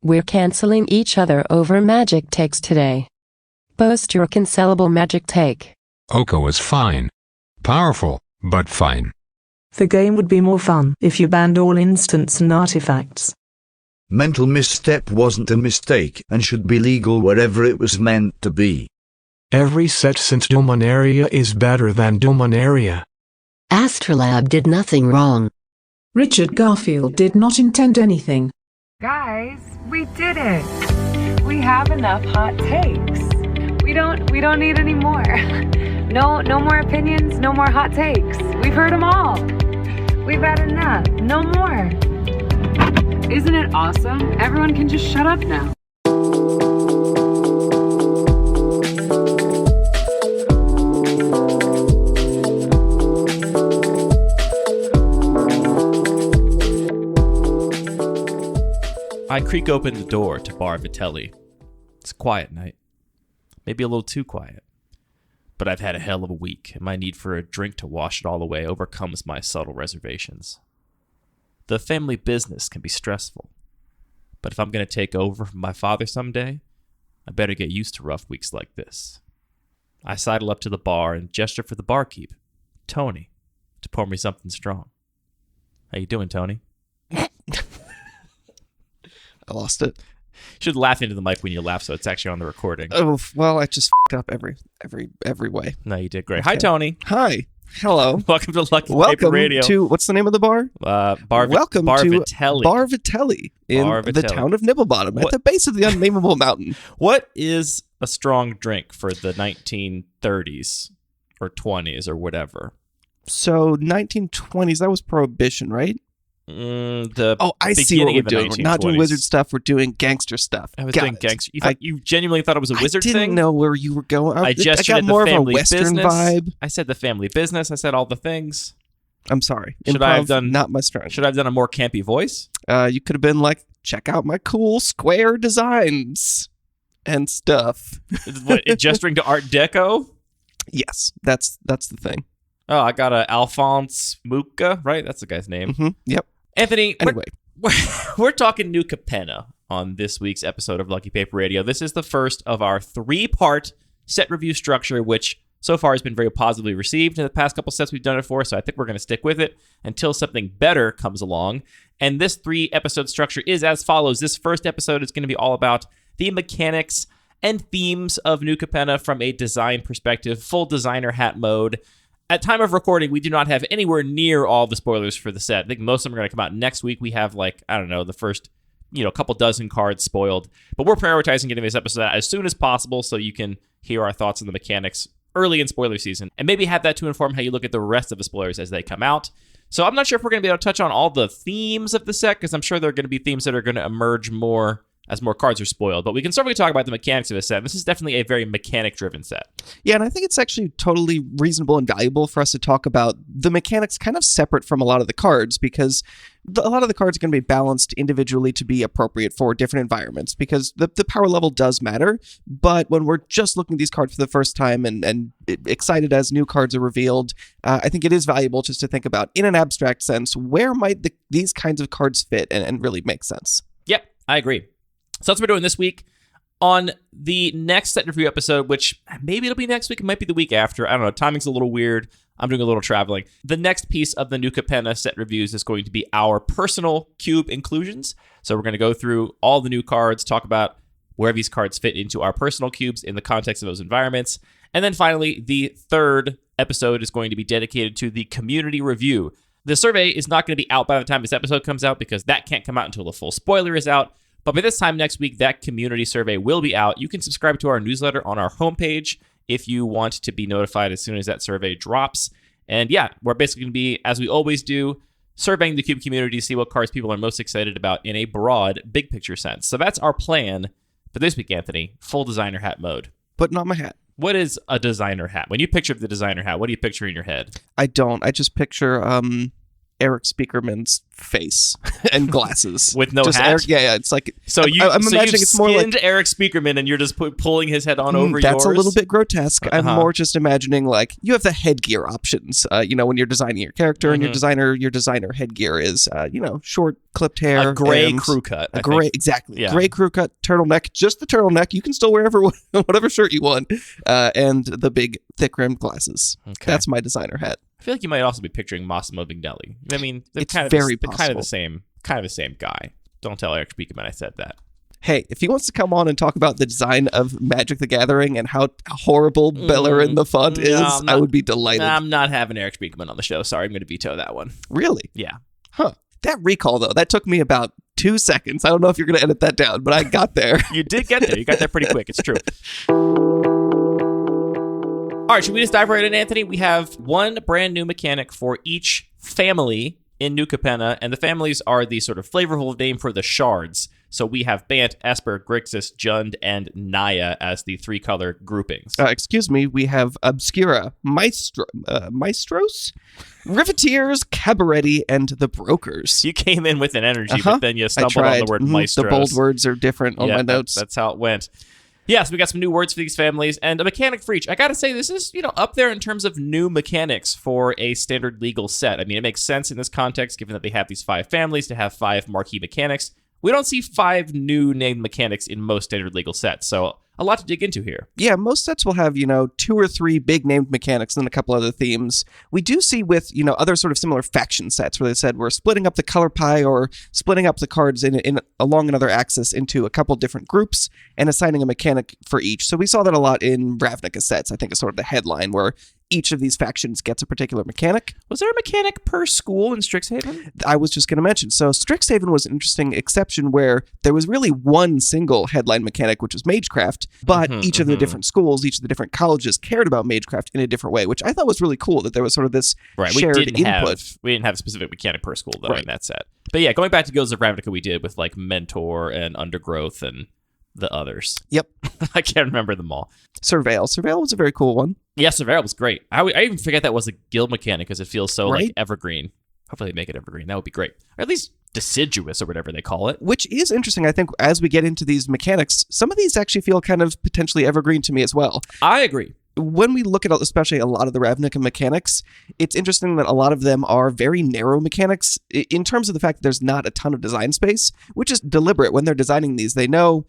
We're canceling each other over magic takes today. Boast your cancelable magic take. Oko is fine. Powerful, but fine. The game would be more fun if you banned all instants and artifacts. Mental misstep wasn't a mistake and should be legal wherever it was meant to be. Every set since Dominaria is better than Dominaria. Astrolab did nothing wrong. Richard Garfield did not intend anything. Guys, we did it. We have enough hot takes. We don't need any more. No more opinions, no more hot takes. We've heard them all. We've had enough. No more. Isn't it awesome? Everyone can just shut up now. I creak open the door to Bar Vitelli. It's a quiet night. Maybe a little too quiet. But I've had a hell of a week, and my need for a drink to wash it all away overcomes my subtle reservations. The family business can be stressful, but if I'm going to take over from my father someday, I better get used to rough weeks like this. I sidle up to the bar and gesture for the barkeep, Tony, to pour me something strong. How you doing, Tony? I lost it. You should laugh into the mic when you laugh, so it's actually on the recording. Oh, well, I just f***ed up every way. No, you did great. Okay. Hi, Tony. Hi. Hello. Welcome to Lucky Paper Radio. Welcome to, what's the name of the bar? Welcome to Vitelli. Bar Vitelli in the town of Nibblebottom, at the base of the unnameable mountain. What is a strong drink for the 1930s or 20s or whatever? So 1920s, that was Prohibition, right? I see what we're doing. We're not doing wizard stuff. We're doing gangster stuff. I was doing gangster. You genuinely thought it was a wizard thing? I didn't know where you were going. I got more of a Western vibe. I said the family business. I said all the things. I'm sorry. Should I have done not my strength? Should I have done a more campy voice? You could have been like, check out my cool square designs and stuff. What, gesturing to Art Deco? Yes, that's the thing. Oh, I got a Alphonse Mucha, right? That's the guy's name. Mm-hmm. Yep. Anthony, anyway, we're talking New Capenna on this week's episode of Lucky Paper Radio. This is the first of our 3-part set review structure, which so far has been very positively received in the past couple sets we've done it for, so I think we're going to stick with it until something better comes along. And this 3-episode structure is as follows. This first episode is going to be all about the mechanics and themes of New Capenna from a design perspective, full designer hat mode. At time of recording, we do not have anywhere near all the spoilers for the set. I think most of them are going to come out next week. We have the first, couple dozen cards spoiled. But we're prioritizing getting this episode out as soon as possible so you can hear our thoughts on the mechanics early in spoiler season. And maybe have that to inform how you look at the rest of the spoilers as they come out. So I'm not sure if we're going to be able to touch on all the themes of the set, because I'm sure there are going to be themes that are going to emerge more as more cards are spoiled. But we can certainly talk about the mechanics of the set. This is definitely a very mechanic-driven set. Yeah, and I think it's actually totally reasonable and valuable for us to talk about the mechanics kind of separate from a lot of the cards, because a lot of the cards are going to be balanced individually to be appropriate for different environments, because the power level does matter. But when we're just looking at these cards for the first time and excited as new cards are revealed, I think it is valuable just to think about, in an abstract sense, where might these kinds of cards fit and really make sense. Yep, I agree. So that's what we're doing this week. On the next set review episode, which maybe it'll be next week, it might be the week after. I don't know. Timing's a little weird. I'm doing a little traveling. The next piece of the New Capenna set reviews is going to be our personal cube inclusions. So we're going to go through all the new cards, talk about where these cards fit into our personal cubes in the context of those environments. And then finally, the third episode is going to be dedicated to the community review. The survey is not going to be out by the time this episode comes out, because that can't come out until the full spoiler is out. But by this time next week, that community survey will be out. You can subscribe to our newsletter on our homepage if you want to be notified as soon as that survey drops. And yeah, we're basically going to be, as we always do, surveying the Cube community to see what cards people are most excited about in a broad, big picture sense. So that's our plan for this week, Anthony. Full designer hat mode. Putting on my hat. What is a designer hat? When you picture the designer hat, what do you picture in your head? I don't. I just picture Eric Speakerman's face and glasses with no just hat. Eric, yeah, it's like So I'm imagining you've it's more like Eric Speakerman, and you're just pulling his head on over yours. That's a little bit grotesque. I'm Uh-huh. more just imagining like you have the headgear options. When you're designing your character, and your designer headgear is short clipped hair, a gray and crew cut. a gray, exactly, Yeah. gray crew cut turtleneck, just the turtleneck. You can still wear whatever shirt you want, and the big thick rimmed glasses. Okay. That's my designer hat. I feel like you might also be picturing Massimo Vignelli. I mean, they're It's kind of very they're kind of possible. the same guy. Don't tell Eric Speakerman I said that. Hey, if he wants to come on and talk about the design of Magic the Gathering and how horrible Bellerin the font is, I would be delighted. I'm not having Eric Speakerman on the show. Sorry, I'm going to veto that one. Really? Yeah. Huh. That recall, though, that took me about 2 seconds. I don't know if you're going to edit that down, but I got there. You did get there. You got there pretty quick. It's true. All right, should we just dive right in, Anthony? We have one brand new mechanic for each family in New Capenna, and the families are the sort of flavorful name for the shards. So we have Bant, Esper, Grixis, Jund, and Naya as the 3-color groupings. Excuse me, we have Obscura, Maestros, Riveteers, Cabaretti, and the Brokers. You came in with an energy, but then you stumbled on the word Maestros. The bold words are different on my notes. That's how it went. Yeah, so we got some new words for these families, and a mechanic for each. I gotta say, this is, up there in terms of new mechanics for a standard legal set. I mean, it makes sense in this context, given that they have these 5 families, to have 5 marquee mechanics. We don't see 5 new named mechanics in most standard legal sets, so a lot to dig into here. Yeah, most sets will have, 2 or 3 big named mechanics and then a couple other themes. We do see with, other sort of similar faction sets where they said we're splitting up the color pie or splitting up the cards in along another axis into a couple different groups and assigning a mechanic for each. So we saw that a lot in Ravnica sets, I think is sort of the headline, where each of these factions gets a particular mechanic. Was there a mechanic per school in Strixhaven? I was just going to mention. So Strixhaven was an interesting exception where there was really one single headline mechanic, which was Magecraft, but each of the different schools, each of the different colleges cared about Magecraft in a different way, which I thought was really cool that there was sort of this shared input. We didn't have a specific mechanic per school, though, in that set. But yeah, going back to Guilds of Ravnica, we did with like Mentor and Undergrowth and the others. Yep. I can't remember them all. Surveil was a very cool one. Yeah, Surveil was great. I even forget that was a guild mechanic because it feels so like evergreen. Hopefully they make it evergreen. That would be great. Or at least deciduous or whatever they call it. Which is interesting. I think as we get into these mechanics, some of these actually feel kind of potentially evergreen to me as well. I agree. When we look at especially a lot of the Ravnica mechanics, it's interesting that a lot of them are very narrow mechanics in terms of the fact that there's not a ton of design space, which is deliberate. When they're designing these, they know,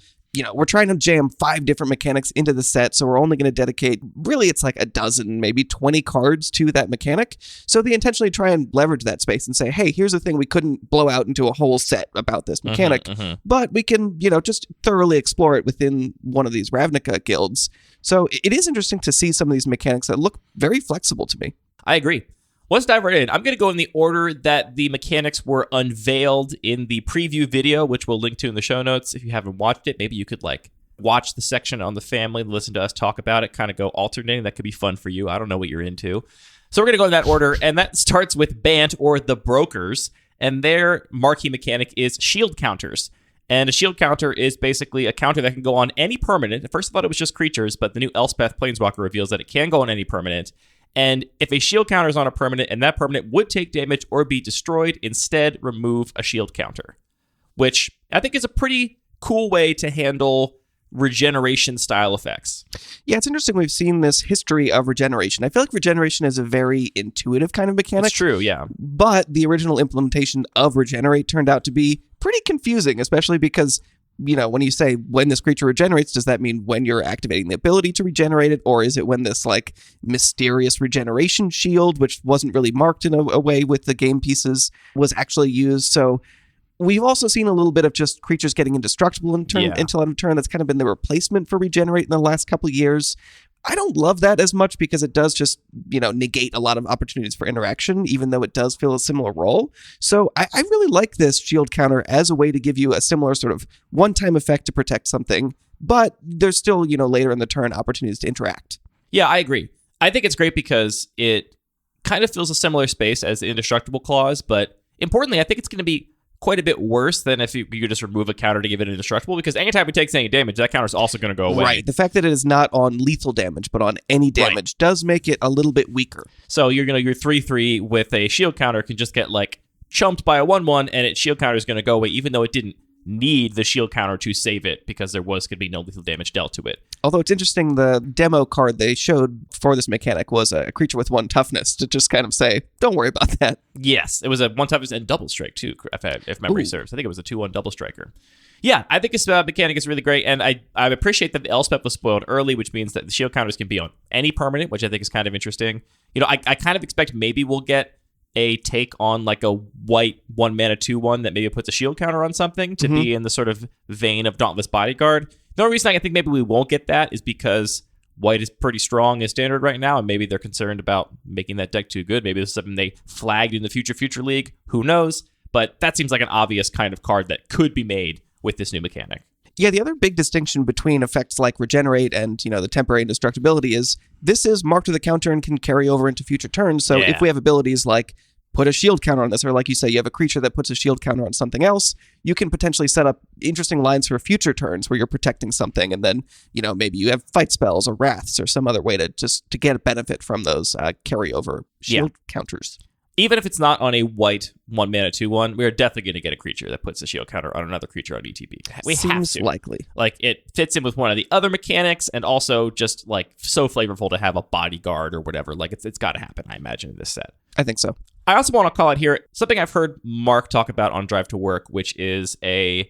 we're trying to jam 5 different mechanics into the set, so we're only going to dedicate, really, it's like a dozen, maybe 20 cards to that mechanic. So they intentionally try and leverage that space and say, hey, here's the thing we couldn't blow out into a whole set about this mechanic, but we can, just thoroughly explore it within one of these Ravnica guilds. So it is interesting to see some of these mechanics that look very flexible to me. I agree. Let's dive right in. I'm going to go in the order that the mechanics were unveiled in the preview video, which we'll link to in the show notes. If you haven't watched it, maybe you could watch the section on the family, listen to us talk about it, kind of go alternating. That could be fun for you. I don't know what you're into. So we're going to go in that order, and that starts with Bant, or the Brokers, and their marquee mechanic is shield counters. And a shield counter is basically a counter that can go on any permanent. At first I thought it was just creatures, but the new Elspeth Planeswalker reveals that it can go on any permanent. And if a shield counter is on a permanent and that permanent would take damage or be destroyed, instead remove a shield counter. Which I think is a pretty cool way to handle regeneration style effects. Yeah, it's interesting. We've seen this history of regeneration. I feel like regeneration is a very intuitive kind of mechanic. It's true, yeah. But the original implementation of regenerate turned out to be pretty confusing, especially because, when you say when this creature regenerates, does that mean when you're activating the ability to regenerate it? Or is it when this mysterious regeneration shield, which wasn't really marked in a way with the game pieces, was actually used? So we've also seen a little bit of just creatures getting indestructible until end of turn. That's kind of been the replacement for regenerate in the last couple of years. I don't love that as much because it does just, negate a lot of opportunities for interaction, even though it does fill a similar role. So I really like this shield counter as a way to give you a similar sort of one-time effect to protect something, but there's still, later in the turn opportunities to interact. Yeah, I agree. I think it's great because it kind of fills a similar space as the indestructible clause, but importantly, I think it's going to be quite a bit worse than if you just remove a counter to give it indestructible, because anytime it takes any damage, that counter is also going to go away. Right. The fact that it is not on lethal damage, but on any damage does make it a little bit weaker. So your 3/3 with a shield counter can just get like chumped by a 1/1, and its shield counter is going to go away, even though it didn't need the shield counter to save it, because there was going to be no lethal damage dealt to it. Although it's interesting, the demo card they showed for this mechanic was a creature with 1 toughness to just kind of say, don't worry about that. Yes, it was a 1 toughness and double strike too, if memory serves. I think it was a 2/1 double striker. Yeah, I think this mechanic is really great, and I appreciate that the Elspeth was spoiled early, which means that the shield counters can be on any permanent, which I think is kind of interesting. I kind of expect maybe we'll get a take on like a white 1 mana 2/1 that maybe puts a shield counter on something to be in the sort of vein of Dauntless Bodyguard. The only reason I think maybe we won't get that is because white is pretty strong as standard right now, and maybe they're concerned about making that deck too good. Maybe this is something they flagged in the Future League. Who knows? But that seems like an obvious kind of card that could be made with this new mechanic. Yeah, the other big distinction between effects like Regenerate and, the temporary indestructibility is this is marked with a counter and can carry over into future turns. So if we have abilities like put a shield counter on this, or like you say, you have a creature that puts a shield counter on something else, you can potentially set up interesting lines for future turns where you're protecting something, and then, maybe you have fight spells or wraths or some other way to get a benefit from those carryover shield counters. Even if it's not on a white 1 mana 2/1, we're definitely going to get a creature that puts a shield counter on another creature on ETB. We Seems have to. likely. Like, it fits in with one of the other mechanics, and also just like so flavorful to have a bodyguard or whatever. Like, it's got to happen, I imagine, in this set. I think so. I also want to call out here something I've heard Mark talk about on Drive to Work, which is a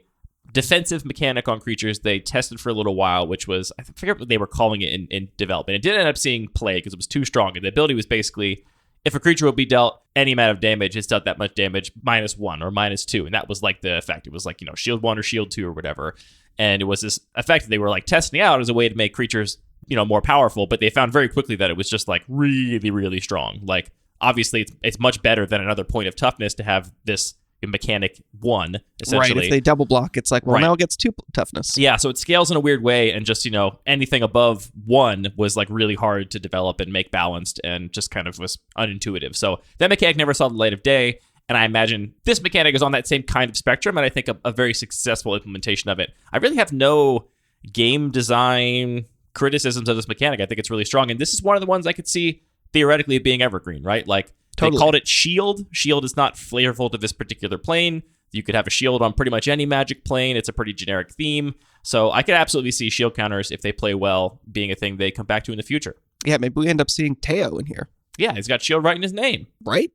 defensive mechanic on creatures they tested for a little while, which was, I forget what they were calling it in development. It didn't end up seeing play because it was too strong, and the ability was basically, if a creature will be dealt any amount of damage, it's dealt that much damage, -1 or -2. And that was like the effect. It was like, shield 1 or shield 2 or whatever. And it was this effect that they were like testing out as a way to make creatures, more powerful. But they found very quickly that it was just like really, really strong. Like, obviously, it's much better than another point of toughness to have this mechanic 1, essentially. Right, if they double block, it's like, now it gets 2 toughness. Yeah, so it scales in a weird way, and just, anything above 1 was like really hard to develop and make balanced, and just kind of was unintuitive. So that mechanic never saw the light of day, and I imagine this mechanic is on that same kind of spectrum, and I think a very successful implementation of it. I really have no game design criticisms of this mechanic. I think it's really strong, and this is one of the ones I could see theoretically being evergreen, right? Like, totally. They called it shield. Shield is not flavorful to this particular plane. You could have a shield on pretty much any Magic plane. It's a pretty generic theme. So I could absolutely see shield counters, if they play well, being a thing they come back to in the future. Yeah, maybe we end up seeing Teo in here. Yeah, he's got shield right in his name. Right?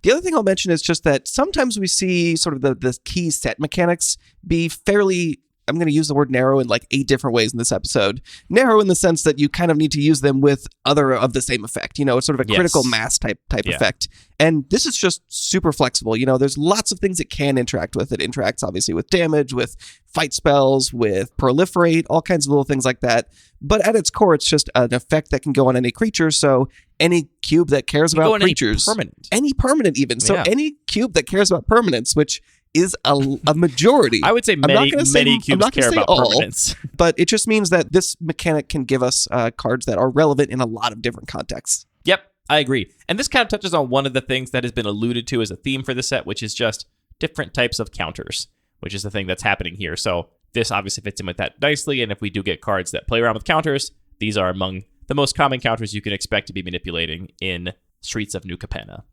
The other thing I'll mention is just that sometimes we see sort of the key set mechanics be fairly, I'm going to use the word narrow in like 8 different ways in this episode. Narrow in the sense that you kind of need to use them with other of the same effect. It's sort of a critical mass type effect. And this is just super flexible. There's lots of things it can interact with. It interacts obviously with damage, with fight spells, with proliferate, all kinds of little things like that. But at its core, it's just an effect that can go on any creature. So any cube that cares about creatures, any permanent even. So any cube that cares about permanents, which is a majority. I would say many cubes care about permanents. But it just means that this mechanic can give us cards that are relevant in a lot of different contexts. Yep, I agree. And this kind of touches on one of the things that has been alluded to as a theme for the set, which is just different types of counters, which is the thing that's happening here. So this obviously fits in with that nicely, and if we do get cards that play around with counters, these are among the most common counters you can expect to be manipulating in Streets of New Capenna.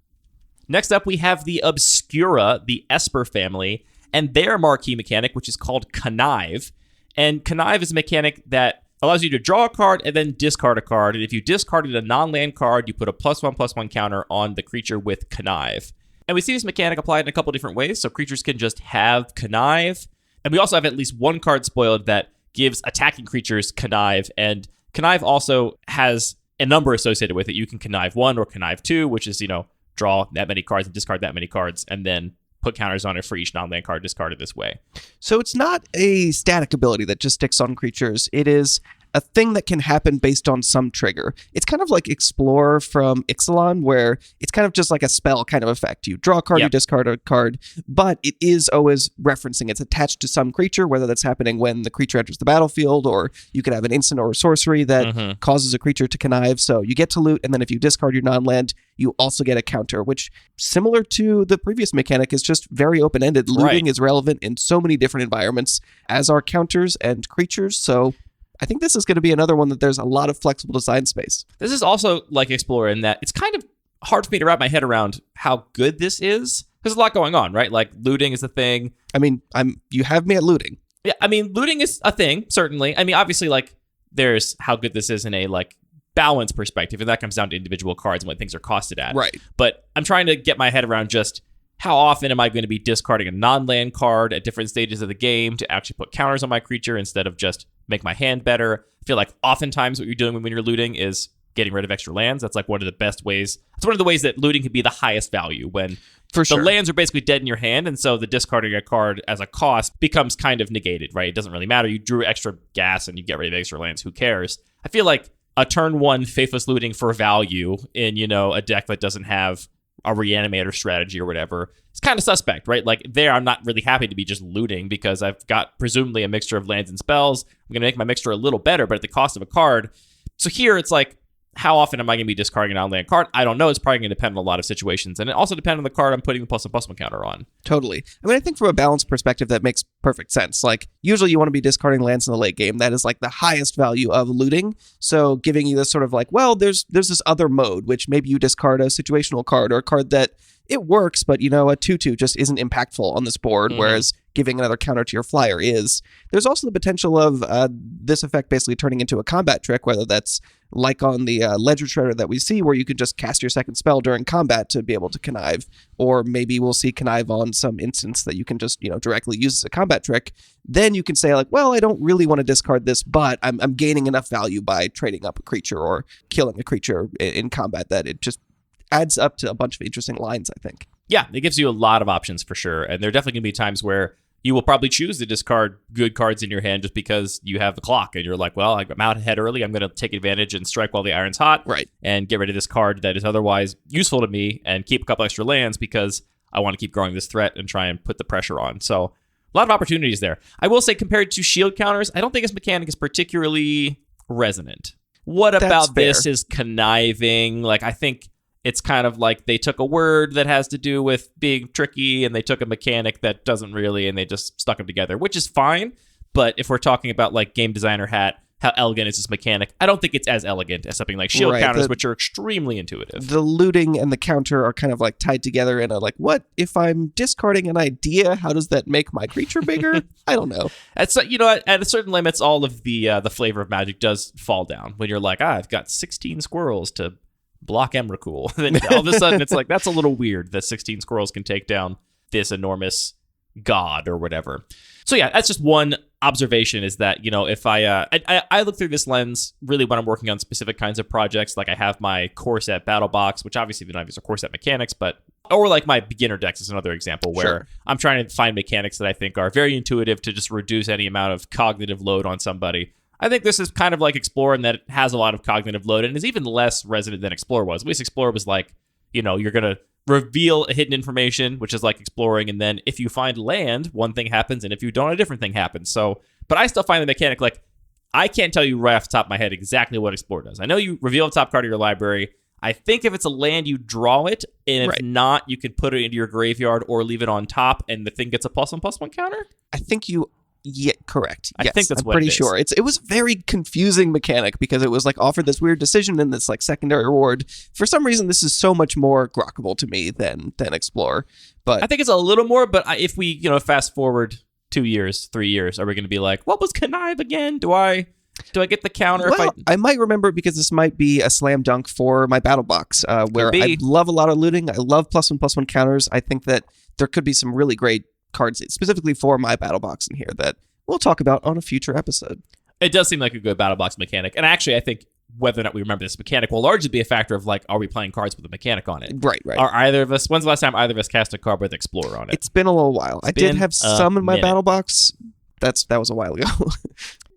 Next up, we have the Obscura, the Esper family, and their marquee mechanic, which is called Connive. And Connive is a mechanic that allows you to draw a card and then discard a card. And if you discarded a non-land card, you put a +1/+1 counter on the creature with Connive. And we see this mechanic applied in a couple different ways. So creatures can just have Connive. And we also have at least one card spoiled that gives attacking creatures Connive. And Connive also has a number associated with it. You can Connive 1 or Connive 2, which is, draw that many cards and discard that many cards, and then put counters on it for each non-land card discarded this way. So it's not a static ability that just sticks on creatures. It is a thing that can happen based on some trigger. It's kind of like Explore from Ixalan, where it's kind of just like a spell kind of effect. You draw a card, you discard a card, but it is always referencing. It's attached to some creature, whether that's happening when the creature enters the battlefield, or you could have an instant or a sorcery that causes a creature to connive. So you get to loot, and then if you discard your non-land, you also get a counter, which, similar to the previous mechanic, is just very open-ended. Looting is relevant in so many different environments, as are counters and creatures, so I think this is going to be another one that there's a lot of flexible design space. This is also like Explorer in that it's kind of hard for me to wrap my head around how good this is. There's a lot going on, right? Like, looting is a thing. I mean, you have me at looting. Yeah, I mean, looting is a thing, certainly. I mean, obviously, like, there's how good this is in a, like, balance perspective, and that comes down to individual cards and what things are costed at. Right. But I'm trying to get my head around just how often am I going to be discarding a non-land card at different stages of the game to actually put counters on my creature instead of just make my hand better. I feel like oftentimes what you're doing when you're looting is getting rid of extra lands. That's like one of the best ways. It's one of the ways that looting can be the highest value, when For sure. the lands are basically dead in your hand, and so the discarding a card as a cost becomes kind of negated, right? It doesn't really matter. You drew extra gas and you get rid of extra lands. Who cares? I feel like a turn 1 Faithless Looting for value in, a deck that doesn't have a reanimator strategy or whatever, it's kind of suspect, right? Like, there, I'm not really happy to be just looting because I've got presumably a mixture of lands and spells. I'm going to make my mixture a little better, but at the cost of a card. So here it's like, how often am I going to be discarding an on-land card? I don't know. It's probably going to depend on a lot of situations. And it also depends on the card I'm putting the +1/+1 counter on. Totally. I mean, I think from a balance perspective, that makes perfect sense. Like, usually you want to be discarding lands in the late game. That is like the highest value of looting. So giving you this sort of like, well, there's this other mode, which maybe you discard a situational card or a card that it works, but, a 2/2 just isn't impactful on this board, whereas giving another counter to your flyer is. There's also the potential of this effect basically turning into a combat trick, whether that's like on the Ledger Shredder that we see, where you can just cast your second spell during combat to be able to connive, or maybe we'll see connive on some instance that you can just, directly use as a combat trick. Then you can say like, well, I don't really want to discard this, but I'm gaining enough value by trading up a creature or killing a creature in combat that it just adds up to a bunch of interesting lines, I think. Yeah, it gives you a lot of options for sure. And there are definitely going to be times where you will probably choose to discard good cards in your hand just because you have the clock and you're like, well, I'm out ahead early. I'm going to take advantage and strike while the iron's hot. Right. And get rid of this card that is otherwise useful to me and keep a couple extra lands because I want to keep growing this threat and try and put the pressure on. So a lot of opportunities there. I will say, compared to shield counters, I don't think this mechanic is particularly resonant. What about this is conniving? Like, I think it's kind of like they took a word that has to do with being tricky and they took a mechanic that doesn't really, and they just stuck them together, which is fine. But if we're talking about like game designer hat, how elegant is this mechanic? I don't think it's as elegant as something like shield counters, which are extremely intuitive. The looting and the counter are kind of like tied together in a like, what if I'm discarding an idea? How does that make my creature bigger? I don't know. At a certain limits, all of the flavor of Magic does fall down when you're like, I've got 16 squirrels to block Emrakul. Then all of a sudden it's like, that's a little weird that 16 squirrels can take down this enormous god or whatever. So yeah, that's just one observation, is that, if I look through this lens really when I'm working on specific kinds of projects, like I have my core set battle box, which obviously we don't have these are core set mechanics, or like my beginner decks is another example where I'm trying to find mechanics that I think are very intuitive to just reduce any amount of cognitive load on somebody. I think this is kind of like Explorer in that it has a lot of cognitive load and is even less resonant than Explorer was. At least Explorer was like, you're going to reveal a hidden information, which is like exploring, and then if you find land, one thing happens, and if you don't, a different thing happens. So, but I still find the mechanic, like, I can't tell you right off the top of my head exactly what Explorer does. I know you reveal the top card of your library. I think if it's a land, you draw it, and if not, you can put it into your graveyard or leave it on top, and the thing gets a +1/+1 counter. I think you... Yeah, correct. I think that's I'm what pretty it is. sure. It was a very confusing mechanic because it was like offered this weird decision and this like secondary reward. For some reason, this is so much more grokkable to me than Explorer. But I think it's a little more. But if we fast forward 2 years, 3 years, are we going to be like, what was Connive again? Do I get the counter? Well, I might remember because this might be a slam dunk for my battle box, where I love a lot of looting. I love +1/+1 counters. I think that there could be some really great cards specifically for my battle box in here that we'll talk about on a future episode. It does seem like a good battle box mechanic. And actually, I think whether or not we remember this mechanic will largely be a factor of like, are we playing cards with a mechanic on it? Right. When's the last time either of us cast a card with Explorer on it? It's been a little while. I did have some in my battle box. That was a while ago.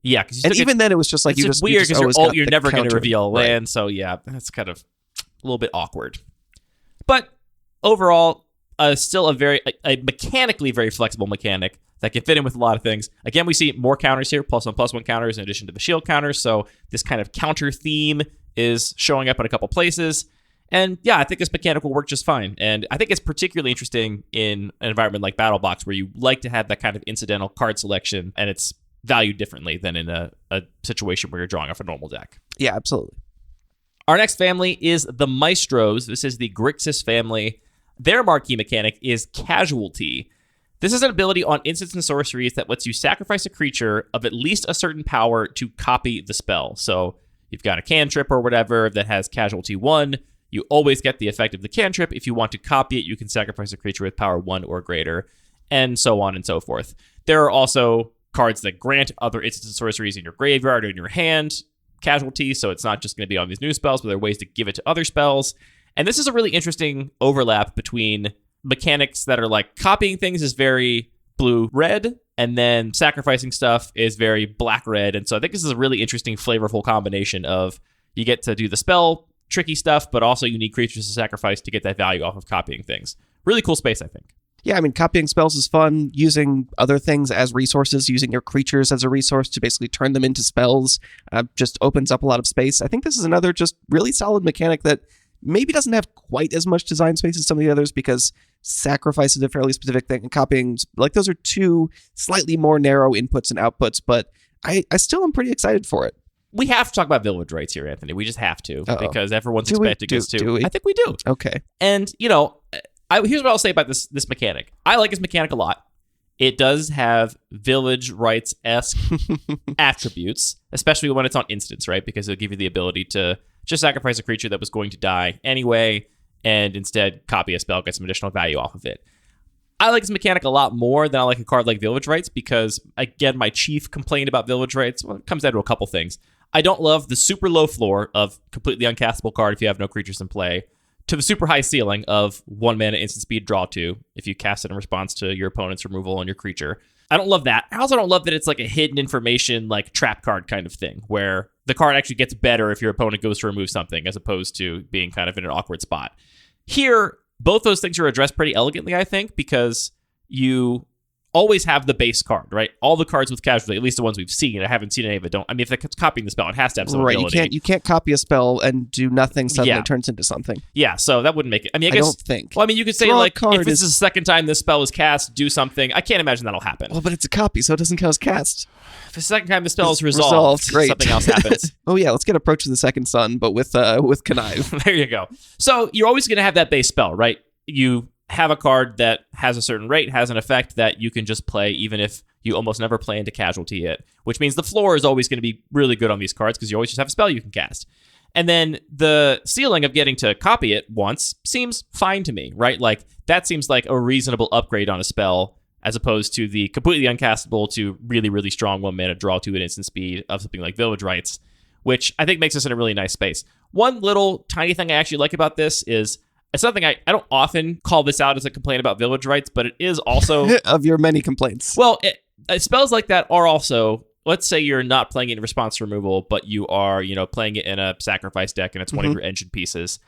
Yeah. And even then it was just like, it's weird because you're never going to reveal a land. Right. So yeah, that's kind of a little bit awkward. But overall, still a mechanically very flexible mechanic that can fit in with a lot of things. Again, we see more counters here, +1/+1 counters in addition to the shield counters. So this kind of counter theme is showing up in a couple places. And yeah, I think this mechanic will work just fine. And I think it's particularly interesting in an environment like BattleBox where you like to have that kind of incidental card selection, and it's valued differently than in a situation where you're drawing off a normal deck. Yeah, absolutely. Our next family is the Maestros. This is the Grixis family. Their marquee mechanic is Casualty. This is an ability on instants and sorceries that lets you sacrifice a creature of at least a certain power to copy the spell. So you've got a cantrip or whatever that has Casualty 1. You always get the effect of the cantrip. If you want to copy it, you can sacrifice a creature with power 1 or greater, and so on and so forth. There are also cards that grant other instants and sorceries in your graveyard or in your hand Casualty, so it's not just going to be on these new spells, but there are ways to give it to other spells. And this is a really interesting overlap between mechanics that are like copying things is very blue-red, and then sacrificing stuff is very black-red. And so I think this is a really interesting, flavorful combination of you get to do the spell tricky stuff, but also you need creatures to sacrifice to get that value off of copying things. Really cool space, I think. Yeah, I mean, copying spells is fun. Using other things as resources, using your creatures as a resource to basically turn them into spells, just opens up a lot of space. I think this is another just really solid mechanic that maybe doesn't have quite as much design space as some of the others because sacrifice is a fairly specific thing, and copying, like, those are two slightly more narrow inputs and outputs, but I still am pretty excited for it. We have to talk about village rights here, Anthony. We just have to, because everyone's Do we? expecting us to. Do we? I think we do. Okay. And, you know, here's what I'll say about this mechanic. I like this mechanic a lot. It does have village rights-esque attributes, especially when it's on instance, right? Because it'll give you the ability to just sacrifice a creature that was going to die anyway, and instead copy a spell, get some additional value off of it. I like this mechanic a lot more than I like a card like Village Rights because, again, my chief complaint about Village Rights, well, it comes down to a couple things. I don't love the super low floor of completely uncastable card if you have no creatures in play, to the super high ceiling of 1 mana instant speed draw 2 if you cast it in response to your opponent's removal on your creature. I don't love that. I also don't love that it's like a hidden information, like trap card kind of thing, where the card actually gets better if your opponent goes to remove something, as opposed to being kind of in an awkward spot. Here, both those things are addressed pretty elegantly, I think, because you always have the base card, right? All the cards with Casualty, at least the ones we've seen, I haven't seen any of it, don't. I mean, if it's copying the spell, it has to have some ability. You can't copy a spell and do nothing suddenly it turns into something. Yeah, so that wouldn't make it. I mean, I guess, don't think. Well, I mean, you could say, Draw a like, card if this is the second time this spell is cast, do something. I can't imagine that'll happen. Well, but it's a copy, so it doesn't count as cast. If it's the second time the spell is resolved, great. Something else happens. Oh yeah, let's get Approach to the Second Sun, but with Connive. There you go. So you're always going to have that base spell, right? You have a card that has a certain rate, has an effect that you can just play even if you almost never play into Casualty it, which means the floor is always going to be really good on these cards because you always just have a spell you can cast. And then the ceiling of getting to copy it once seems fine to me, right? Like, that seems like a reasonable upgrade on a spell as opposed to the completely uncastable to really, really strong 1 mana draw 2 at instant speed of something like Village Rights, which I think makes us in a really nice space. One little tiny thing I actually like about this is it's something I don't often call this out as a complaint about Village Rights, but it is also... of your many complaints. Well, spells like that are also... Let's say you're not playing it in response to removal, but you are, playing it in a sacrifice deck and it's one of your engine pieces.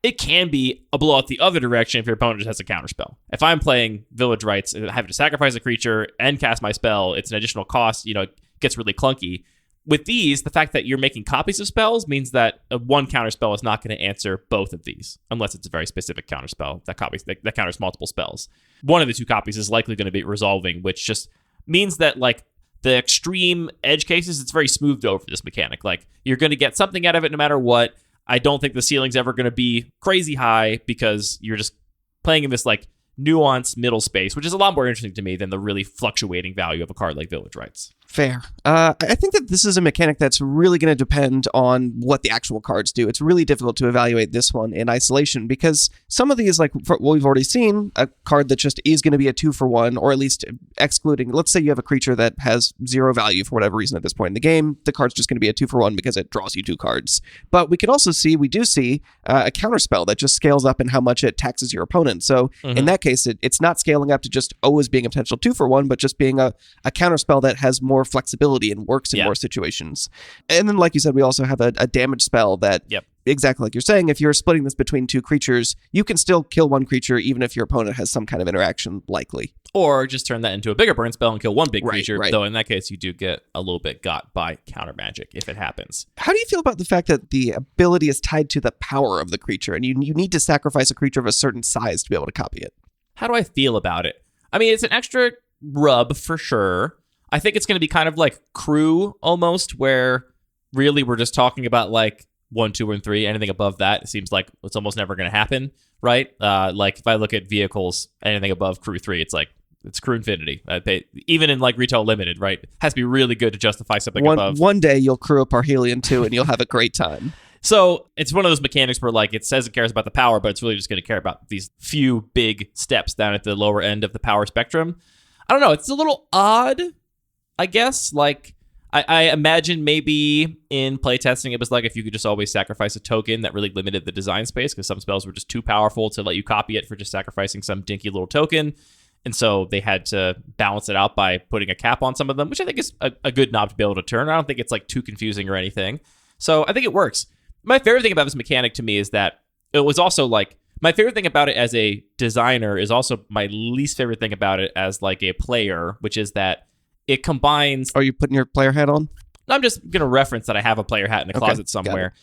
It can be a blow out the other direction if your opponent just has a counterspell. If I'm playing Village Rights and having to sacrifice a creature and cast my spell, it's an additional cost, it gets really clunky. With these, the fact that you're making copies of spells means that one counterspell is not going to answer both of these, unless it's a very specific counterspell that counters multiple spells. One of the two copies is likely going to be resolving, which just means that, like, the extreme edge cases, it's very smoothed over this mechanic. Like, you're going to get something out of it no matter what. I don't think the ceiling's ever going to be crazy high because you're just playing in this, like, nuanced middle space, which is a lot more interesting to me than the really fluctuating value of a card like Village Rights. Fair. I think that this is a mechanic that's really going to depend on what the actual cards do. It's really difficult to evaluate this one in isolation because some of these, like what we've already seen, a card that just is going to be a 2-for-1, or at least excluding, let's say you have a creature that has 0 value for whatever reason at this point in the game, the card's just going to be a 2-for-1 because it draws you 2 cards. But we do see a counterspell that just scales up in how much it taxes your opponent. So in that case, it's not scaling up to just always being a potential 2-for-1, but just being a counterspell that has more flexibility and works in more situations. And then, like you said, we also have a damage spell that exactly like you're saying, if you're splitting this between two creatures, you can still kill one creature even if your opponent has some kind of interaction, likely. Or just turn that into a bigger burn spell and kill one big Right, creature, right. though in that case you do get a little bit got by counter magic if it happens. How do you feel about the fact that the ability is tied to the power of the creature, and you need to sacrifice a creature of a certain size to be able to copy it? How do I feel about it? I mean, it's an extra rub for sure. I think it's going to be kind of like Crew almost, where really we're just talking about like 1, 2, and 3. Anything above that, it seems like it's almost never going to happen, right? Like if I look at vehicles, anything above Crew 3, it's like it's Crew Infinity. I pay, even in like retail limited, right? It has to be really good to justify something above. One day you'll crew a Parhelion too, and you'll have a great time. So it's one of those mechanics where like it says it cares about the power, but it's really just going to care about these few big steps down at the lower end of the power spectrum. I don't know. It's a little odd, I guess. Like I imagine maybe in playtesting it was like if you could just always sacrifice a token, that really limited the design space because some spells were just too powerful to let you copy it for just sacrificing some dinky little token. And so they had to balance it out by putting a cap on some of them, which I think is a good knob to be able to turn. I don't think it's like too confusing or anything. So I think it works. My favorite thing about this mechanic to me is that it was also like, my favorite thing about it as a designer is also my least favorite thing about it as like a player, which is that it combines... Are you putting your player hat on? I'm just going to reference that I have a player hat in a closet somewhere.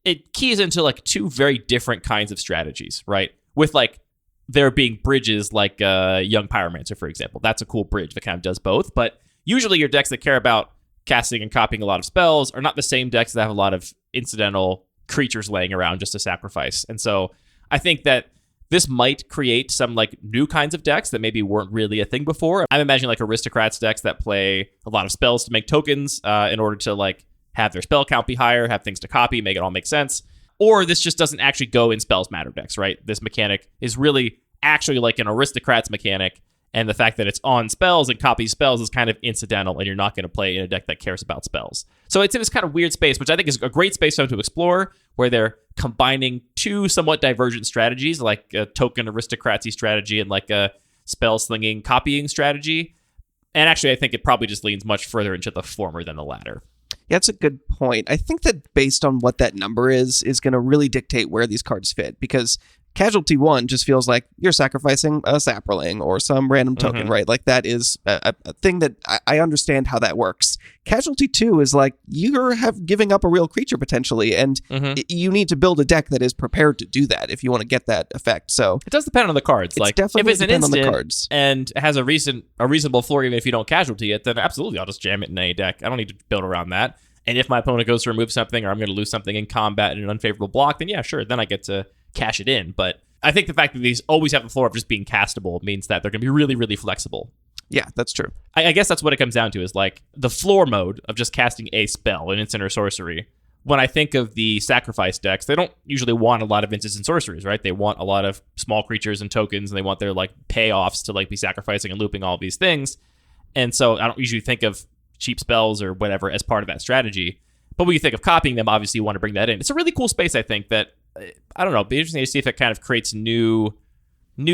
It keys into like two very different kinds of strategies, right? With like there being bridges like Young Pyromancer, for example. That's a cool bridge that kind of does both. But usually your decks that care about casting and copying a lot of spells are not the same decks that have a lot of incidental creatures laying around just to sacrifice. And so I think that this might create some like new kinds of decks that maybe weren't really a thing before. I'm imagining like aristocrats decks that play a lot of spells to make tokens in order to like have their spell count be higher, have things to copy, make it all make sense. Or this just doesn't actually go in spells matter decks, right? This mechanic is really actually like an aristocrats mechanic, and the fact that it's on spells and copies spells is kind of incidental, and you're not going to play in a deck that cares about spells. So it's in this kind of weird space, which I think is a great space for them to explore, where they're combining two somewhat divergent strategies, like a token aristocracy strategy and like a spell slinging copying strategy. And actually, I think it probably just leans much further into the former than the latter. Yeah, that's a good point. I think that based on what that number is going to really dictate where these cards fit, because Casualty 1 just feels like you're sacrificing a Saproling or some random token, right? Like that is a thing that I understand how that works. Casualty 2 is like you're giving up a real creature potentially, and you need to build a deck that is prepared to do that if you want to get that effect. So it does depend on the cards. Like if it's an instant on the cards and has a reasonable floor, even if you don't casualty it, then absolutely I'll just jam it in any deck. I don't need to build around that. And if my opponent goes to remove something or I'm going to lose something in combat in an unfavorable block, then yeah, sure, then I get to cash it in. But I think the fact that these always have the floor of just being castable means that they're going to be really, really flexible. Yeah, that's true. I guess that's what it comes down to, is like the floor mode of just casting a spell, an instant or sorcery. When I think of the sacrifice decks, they don't usually want a lot of instants and sorceries, right? They want a lot of small creatures and tokens, and they want their like payoffs to like be sacrificing and looping all these things. And so I don't usually think of cheap spells or whatever as part of that strategy. But when you think of copying them, obviously you want to bring that in. It's a really cool space, I think, that, I don't know, it'd be interesting to see if it kind of creates new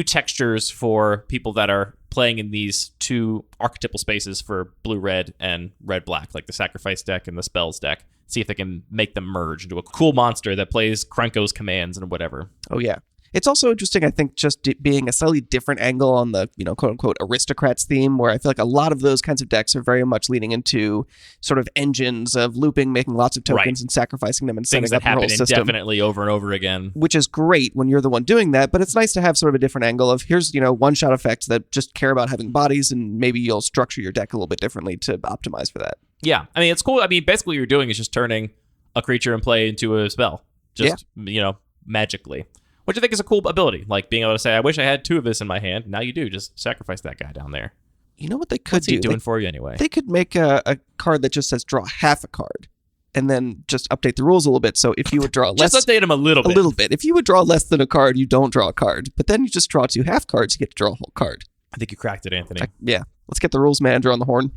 textures for people that are playing in these two archetypal spaces for blue-red and red-black, like the sacrifice deck and the spells deck. See if they can make them merge into a cool monster that plays Krenko's commands and whatever. Oh, yeah. It's also interesting, I think, just being a slightly different angle on the, quote-unquote aristocrats theme, where I feel like a lot of those kinds of decks are very much leaning into sort of engines of looping, making lots of tokens and sacrificing them and things setting that up a whole happen system. Indefinitely over and over again. Which is great when you're the one doing that, but it's nice to have sort of a different angle of here's, one-shot effects that just care about having bodies, and maybe you'll structure your deck a little bit differently to optimize for that. Yeah, I mean, it's cool. I mean, basically what you're doing is just turning a creature in play into a spell. Just, magically. Which I think is a cool ability, like being able to say, I wish I had 2 of this in my hand. Now you do. Just sacrifice that guy down there. You know what they could What's do? He doing for you anyway? They could make a card that just says draw half a card, and then just update the rules a little bit. So if you would draw less... just update them a little bit. If you would draw less than a card, you don't draw a card. But then you just draw 2 half cards, you get to draw a whole card. I think you cracked it, Anthony. Yeah. Let's get the rules manager on the horn.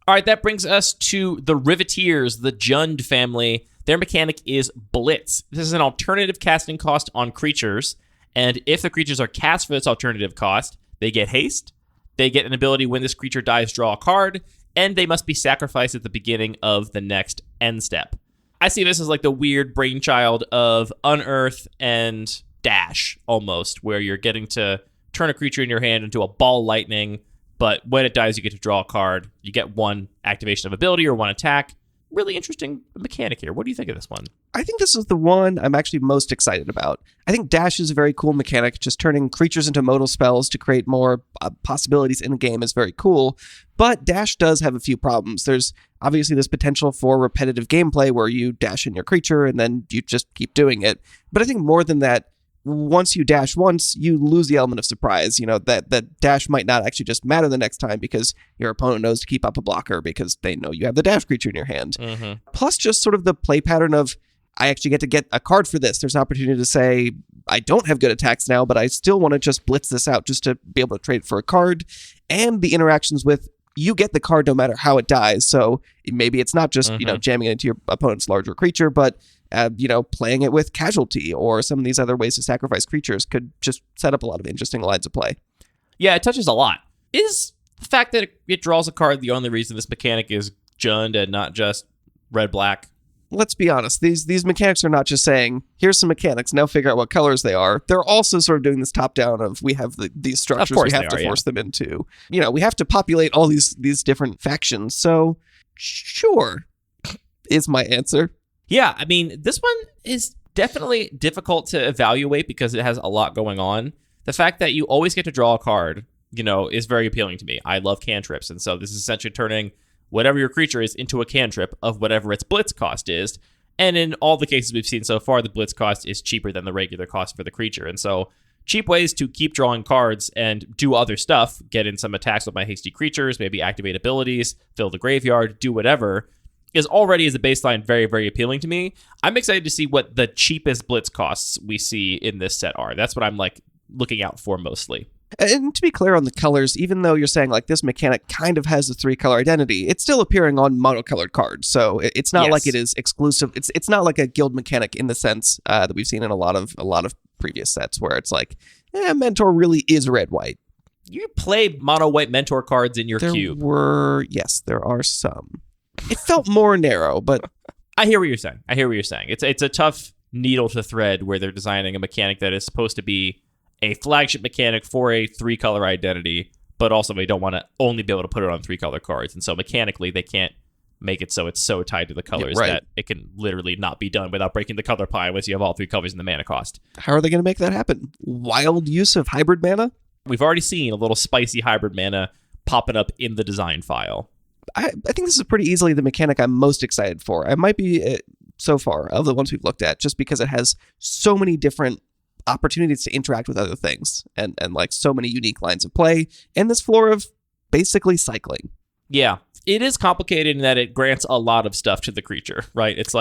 All right, that brings us to the Riveteers, the Jund family. Their mechanic is Blitz. This is an alternative casting cost on creatures. And if the creatures are cast for this alternative cost, they get haste, they get an ability when this creature dies, draw a card, and they must be sacrificed at the beginning of the next end step. I see this as like the weird brainchild of Unearth and Dash, almost, where you're getting to turn a creature in your hand into a ball lightning, but when it dies, you get to draw a card. You get one activation of ability or one attack. Really interesting mechanic here. What do you think of this one? I think this is the one I'm actually most excited about. I think Dash is a very cool mechanic. Just turning creatures into modal spells to create more possibilities in the game is very cool. But Dash does have a few problems. There's obviously this potential for repetitive gameplay where you dash in your creature and then you just keep doing it. But I think more than that, once you dash once, you lose the element of surprise. You know, that dash might not actually just matter the next time because your opponent knows to keep up a blocker because they know you have the dash creature in your hand. Mm-hmm. Plus just sort of the play pattern of, I actually get to get a card for this. There's an opportunity to say, I don't have good attacks now, but I still want to just blitz this out just to be able to trade for a card. And the interactions with, you get the card no matter how it dies. So maybe it's not just, jamming it into your opponent's larger creature, but playing it with Casualty or some of these other ways to sacrifice creatures could just set up a lot of interesting lines of play. Yeah, it touches a lot. Is the fact that it draws a card the only reason this mechanic is Jund and not just red-black? Let's be honest. These mechanics are not just saying, here's some mechanics, now figure out what colors they are. They're also sort of doing this top-down of, we have these structures we have to force them into. We have to populate all these different factions. So, sure, is my answer. Yeah, I mean, this one is definitely difficult to evaluate because it has a lot going on. The fact that you always get to draw a card, is very appealing to me. I love cantrips, and so this is essentially turning whatever your creature is into a cantrip of whatever its blitz cost is. And in all the cases we've seen so far, the blitz cost is cheaper than the regular cost for the creature. And so cheap ways to keep drawing cards and do other stuff, get in some attacks with my hasty creatures, maybe activate abilities, fill the graveyard, do whatever, is already as a baseline very, very appealing to me. I'm excited to see what the cheapest blitz costs we see in this set are. That's what I'm looking out for mostly. And to be clear on the colors, even though you're saying this mechanic kind of has a 3-color identity, it's still appearing on monocolored cards. So it's not like it is exclusive. It's not like a guild mechanic in the sense that we've seen in a lot of previous sets where it's Mentor really is red-white. You play mono-white Mentor cards in your cube. There are some. It felt more narrow, but I hear what you're saying. It's a tough needle to thread where they're designing a mechanic that is supposed to be a flagship mechanic for a 3-color identity, but also they don't want to only be able to put it on 3-color cards. And so mechanically, they can't make it so it's so tied to the colors that it can literally not be done without breaking the color pie unless you have all 3 colors in the mana cost. How are they going to make that happen? Wild use of hybrid mana? We've already seen a little spicy hybrid mana popping up in the design file. I think this is pretty easily the mechanic I'm most excited for. I might be, so far, of the ones we've looked at, just because it has so many different opportunities to interact with other things and so many unique lines of play and this floor of basically cycling. Yeah, it is complicated in that it grants a lot of stuff to the creature, right? It's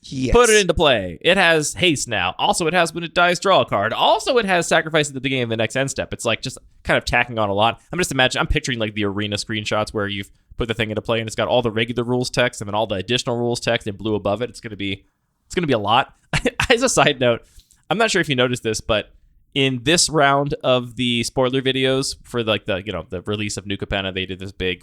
yes. Put it into play. It has haste now. Also, it has when it dies, draw a card. Also, it has sacrifice at the beginning of the next end step. It's just kind of tacking on a lot. I'm picturing the arena screenshots where you've put the thing into play and it's got all the regular rules text and then all the additional rules text in blue above it. It's going to be a lot. As a side note, I'm not sure if you noticed this, but in this round of the spoiler videos for the release of New Capenna, they did this big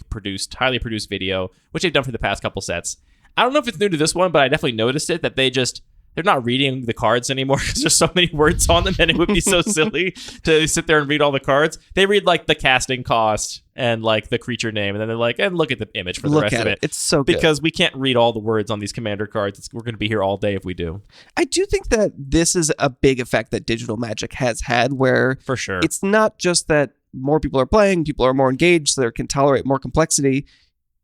highly produced video, which they've done for the past couple sets. I don't know if it's new to this one, but I definitely noticed it that they're not reading the cards anymore because there's so many words on them and it would be so silly to sit there and read all the cards. They read the casting cost and the creature name, and then they're and look at the image for the rest of it. It's so good. Because we can't read all the words on these commander cards. We're going to be here all day if we do. I do think that this is a big effect that digital Magic has had where for sure it's not just that more people are playing, people are more engaged, so they can tolerate more complexity.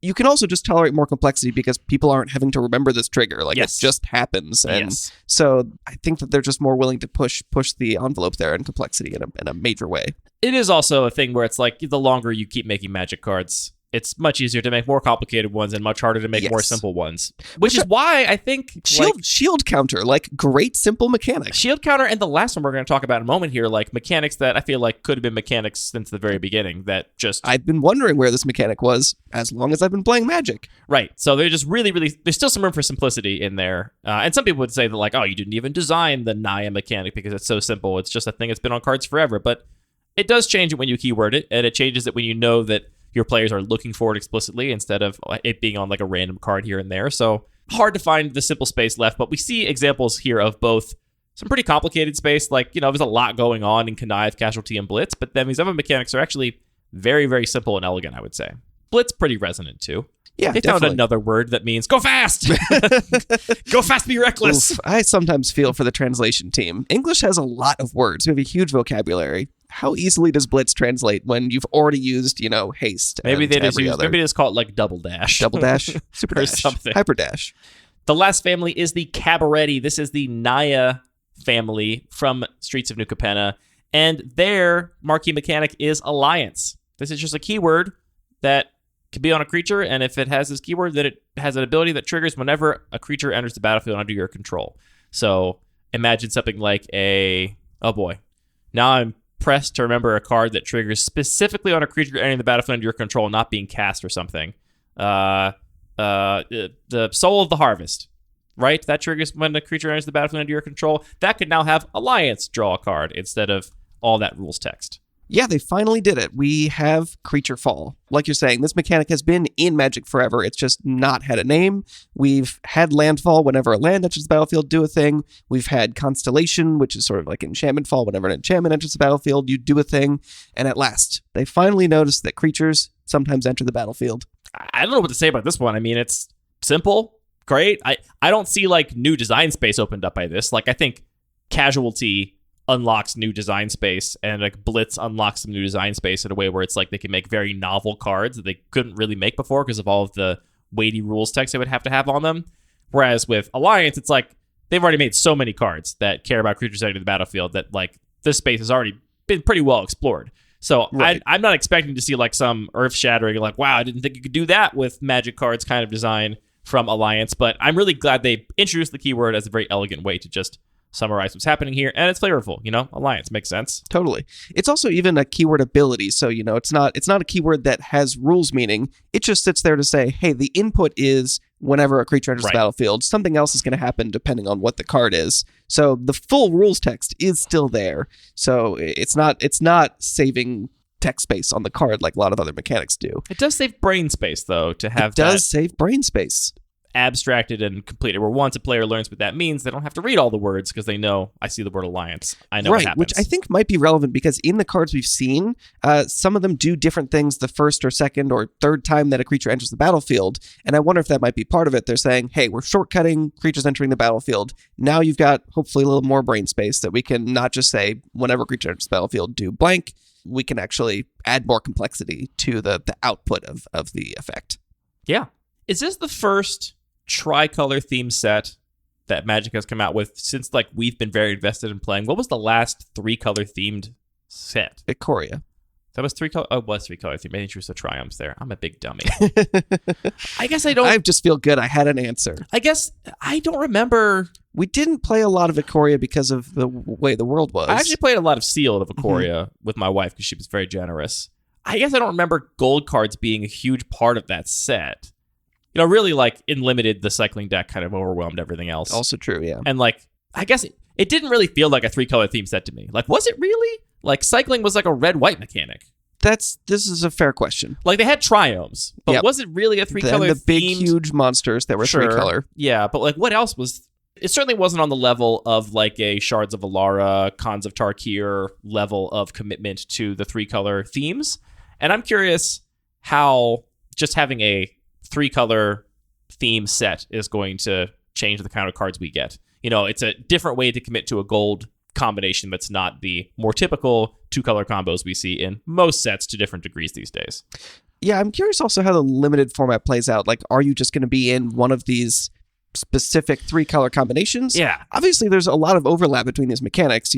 You can also just tolerate more complexity because people aren't having to remember this trigger. It just happens. And so I think that they're just more willing to push the envelope there in complexity in a major way. It is also a thing where it's the longer you keep making Magic cards, it's much easier to make more complicated ones and much harder to make more simple ones. Which is why I think shield counter, great simple mechanics. Shield counter and the last one we're going to talk about in a moment here, mechanics that I feel could have been mechanics since the very beginning that just... I've been wondering where this mechanic was as long as I've been playing Magic. Right. So they're just really, really... There's still some room for simplicity in there. And some people would say that you didn't even design the Naya mechanic because it's so simple. It's just a thing that's been on cards forever. But it does change it when you keyword it, and it changes it when you know that your players are looking for it explicitly instead of it being on a random card here and there. So hard to find the simple space left, but we see examples here of both some pretty complicated space, like, there's a lot going on in Connive, Casualty, and Blitz, but then these other mechanics are actually very, very simple and elegant, I would say. Blitz, pretty resonant, too. Yeah, they definitely found another word that means go fast! Go fast, be reckless! Oof, I sometimes feel for the translation team. English has a lot of words. We have a huge vocabulary. How easily does Blitz translate when you've already used, haste? Maybe and they just every other? maybe they just call it like double dash. Double dash, super Or dash, something. hyper dash. The last family is the Cabaretti. This is the Naya family from Streets of New Capenna, and their marquee mechanic is Alliance. This is just a keyword that can be on a creature, and if it has this keyword, then it has an ability that triggers whenever a creature enters the battlefield under your control. So imagine something like oh boy, now I'm pressed to remember a card that triggers specifically on a creature entering the battlefield under your control, not being cast or something. The Soul of the Harvest. Right? That triggers when the creature enters the battlefield under your control. That could now have Alliance draw a card instead of all that rules text. Yeah, they finally did it. We have Creature Fall. Like you're saying, this mechanic has been in Magic forever. It's just not had a name. We've had Landfall whenever a land enters the battlefield, do a thing. We've had Constellation, which is sort of like Enchantment Fall. Whenever an enchantment enters the battlefield, you do a thing. And at last, they finally noticed that creatures sometimes enter the battlefield. I don't know what to say about this one. I mean, it's simple. Great. I don't see like new design space opened up by this. Like I think Casualty unlocks new design space and like Blitz unlocks some new design space in a way where it's like they can make very novel cards that they couldn't really make before because of all of the weighty rules text they would have to have on them. Whereas with Alliance, it's like they've already made so many cards that care about creatures entering the battlefield that like this space has already been pretty well explored. So Right. I'm not expecting to see like some earth shattering like, wow, I didn't think you could do that with Magic cards kind of design from Alliance, but I'm really glad they introduced the keyword as a very elegant way to just summarize what's happening here, and it's flavorful. Alliance makes sense. Totally. It's also even a keyword ability, so it's not a keyword that has rules meaning. It just sits there to say, hey, the input is whenever a creature enters the battlefield, something else is going to happen depending on what the card is. So the full rules text is still there. So it's not saving text space on the card like a lot of other mechanics do. It does save brain space though to have It does that save brain space. abstracted and completed. Where once a player learns what that means, they don't have to read all the words because they know I see the word Alliance. I know what happens. Which I think might be relevant because in the cards we've seen, some of them do different things the first or second or third time that a creature enters the battlefield. And I wonder if that might be part of it. They're saying, hey, we're shortcutting creatures entering the battlefield. Now you've got hopefully a little more brain space that we can not just say whenever a creature enters the battlefield, do blank. We can actually add more complexity to the output of the effect. Yeah. Is this the first tricolor theme set that Magic has come out with since like we've been very invested in playing? What was the last 3-color themed set? Ikoria. That was 3-color. Oh, it was 3-color themed. I introduced the Triumphs there. I'm a big dummy. I guess I don't. I just feel good. I had an answer. I guess I don't remember. We didn't play a lot of Ikoria because of the way the world was. I actually played a lot of Sealed of Ikoria with my wife because she was very generous. I guess I don't remember gold cards being a huge part of that set. Really like in Limited, the cycling deck kind of overwhelmed everything else. Also true, yeah. And like, I guess it didn't really feel like a 3-color theme set to me. Like, was it really? Like, cycling was like a red-white mechanic. This is a fair question. Like, they had triomes, but Yep. was it really a 3-color the big, themed? huge monsters that were Sure. 3-color. Yeah, but like, what else was? It certainly wasn't on the level of like a Shards of Alara, Khans of Tarkir level of commitment to the 3-color themes. And I'm curious how just having a 3-color theme set is going to change the kind of cards we get. It's a different way to commit to a gold combination that's not the more typical 2-color combos we see in most sets to different degrees these days. Yeah, I'm curious also how the Limited format plays out. Like, are you just going to be in one of these specific 3-color combinations? Yeah. Obviously, there's a lot of overlap between these mechanics.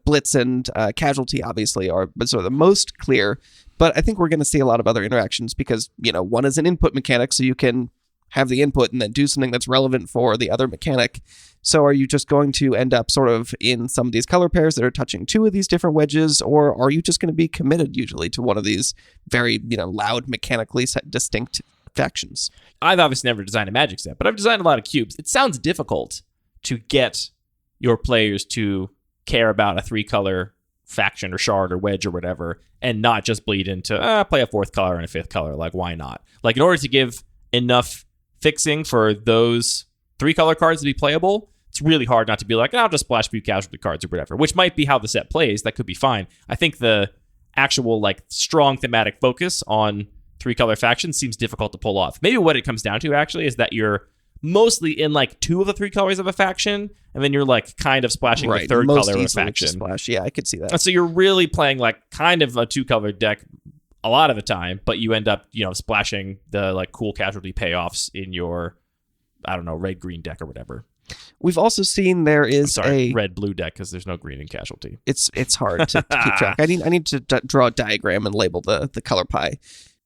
Blitz and Casualty obviously are sort of the most clear. But I think we're going to see a lot of other interactions because, one is an input mechanic, so you can have the input and then do something that's relevant for the other mechanic. So are you just going to end up sort of in some of these color pairs that are touching 2 of these different wedges, or are you just going to be committed usually to one of these very, loud, mechanically distinct factions? I've obviously never designed a Magic set, but I've designed a lot of cubes. It sounds difficult to get your players to care about a 3-color faction or shard or wedge or whatever, and not just bleed into play a 4th color and a 5th color. Like, why not? Like, in order to give enough fixing for those 3-color cards to be playable, it's really hard not to be like, I'll just splash a few casualty cards or whatever, which might be how the set plays. That could be fine. I think the actual like strong thematic focus on 3-color factions seems difficult to pull off. Maybe what it comes down to actually is that you're mostly in like 2 of the 3 colors of a faction, and then you're like kind of splashing the 3rd color of a faction. Splash. Yeah, I could see that. And so you're really playing like kind of a 2-color deck a lot of the time, but you end up, splashing the like cool casualty payoffs in your, I don't know, red-green deck or whatever. We've also seen there is a red-blue deck because there's no green in casualty. It's hard to keep track. I need to draw a diagram and label the color pie.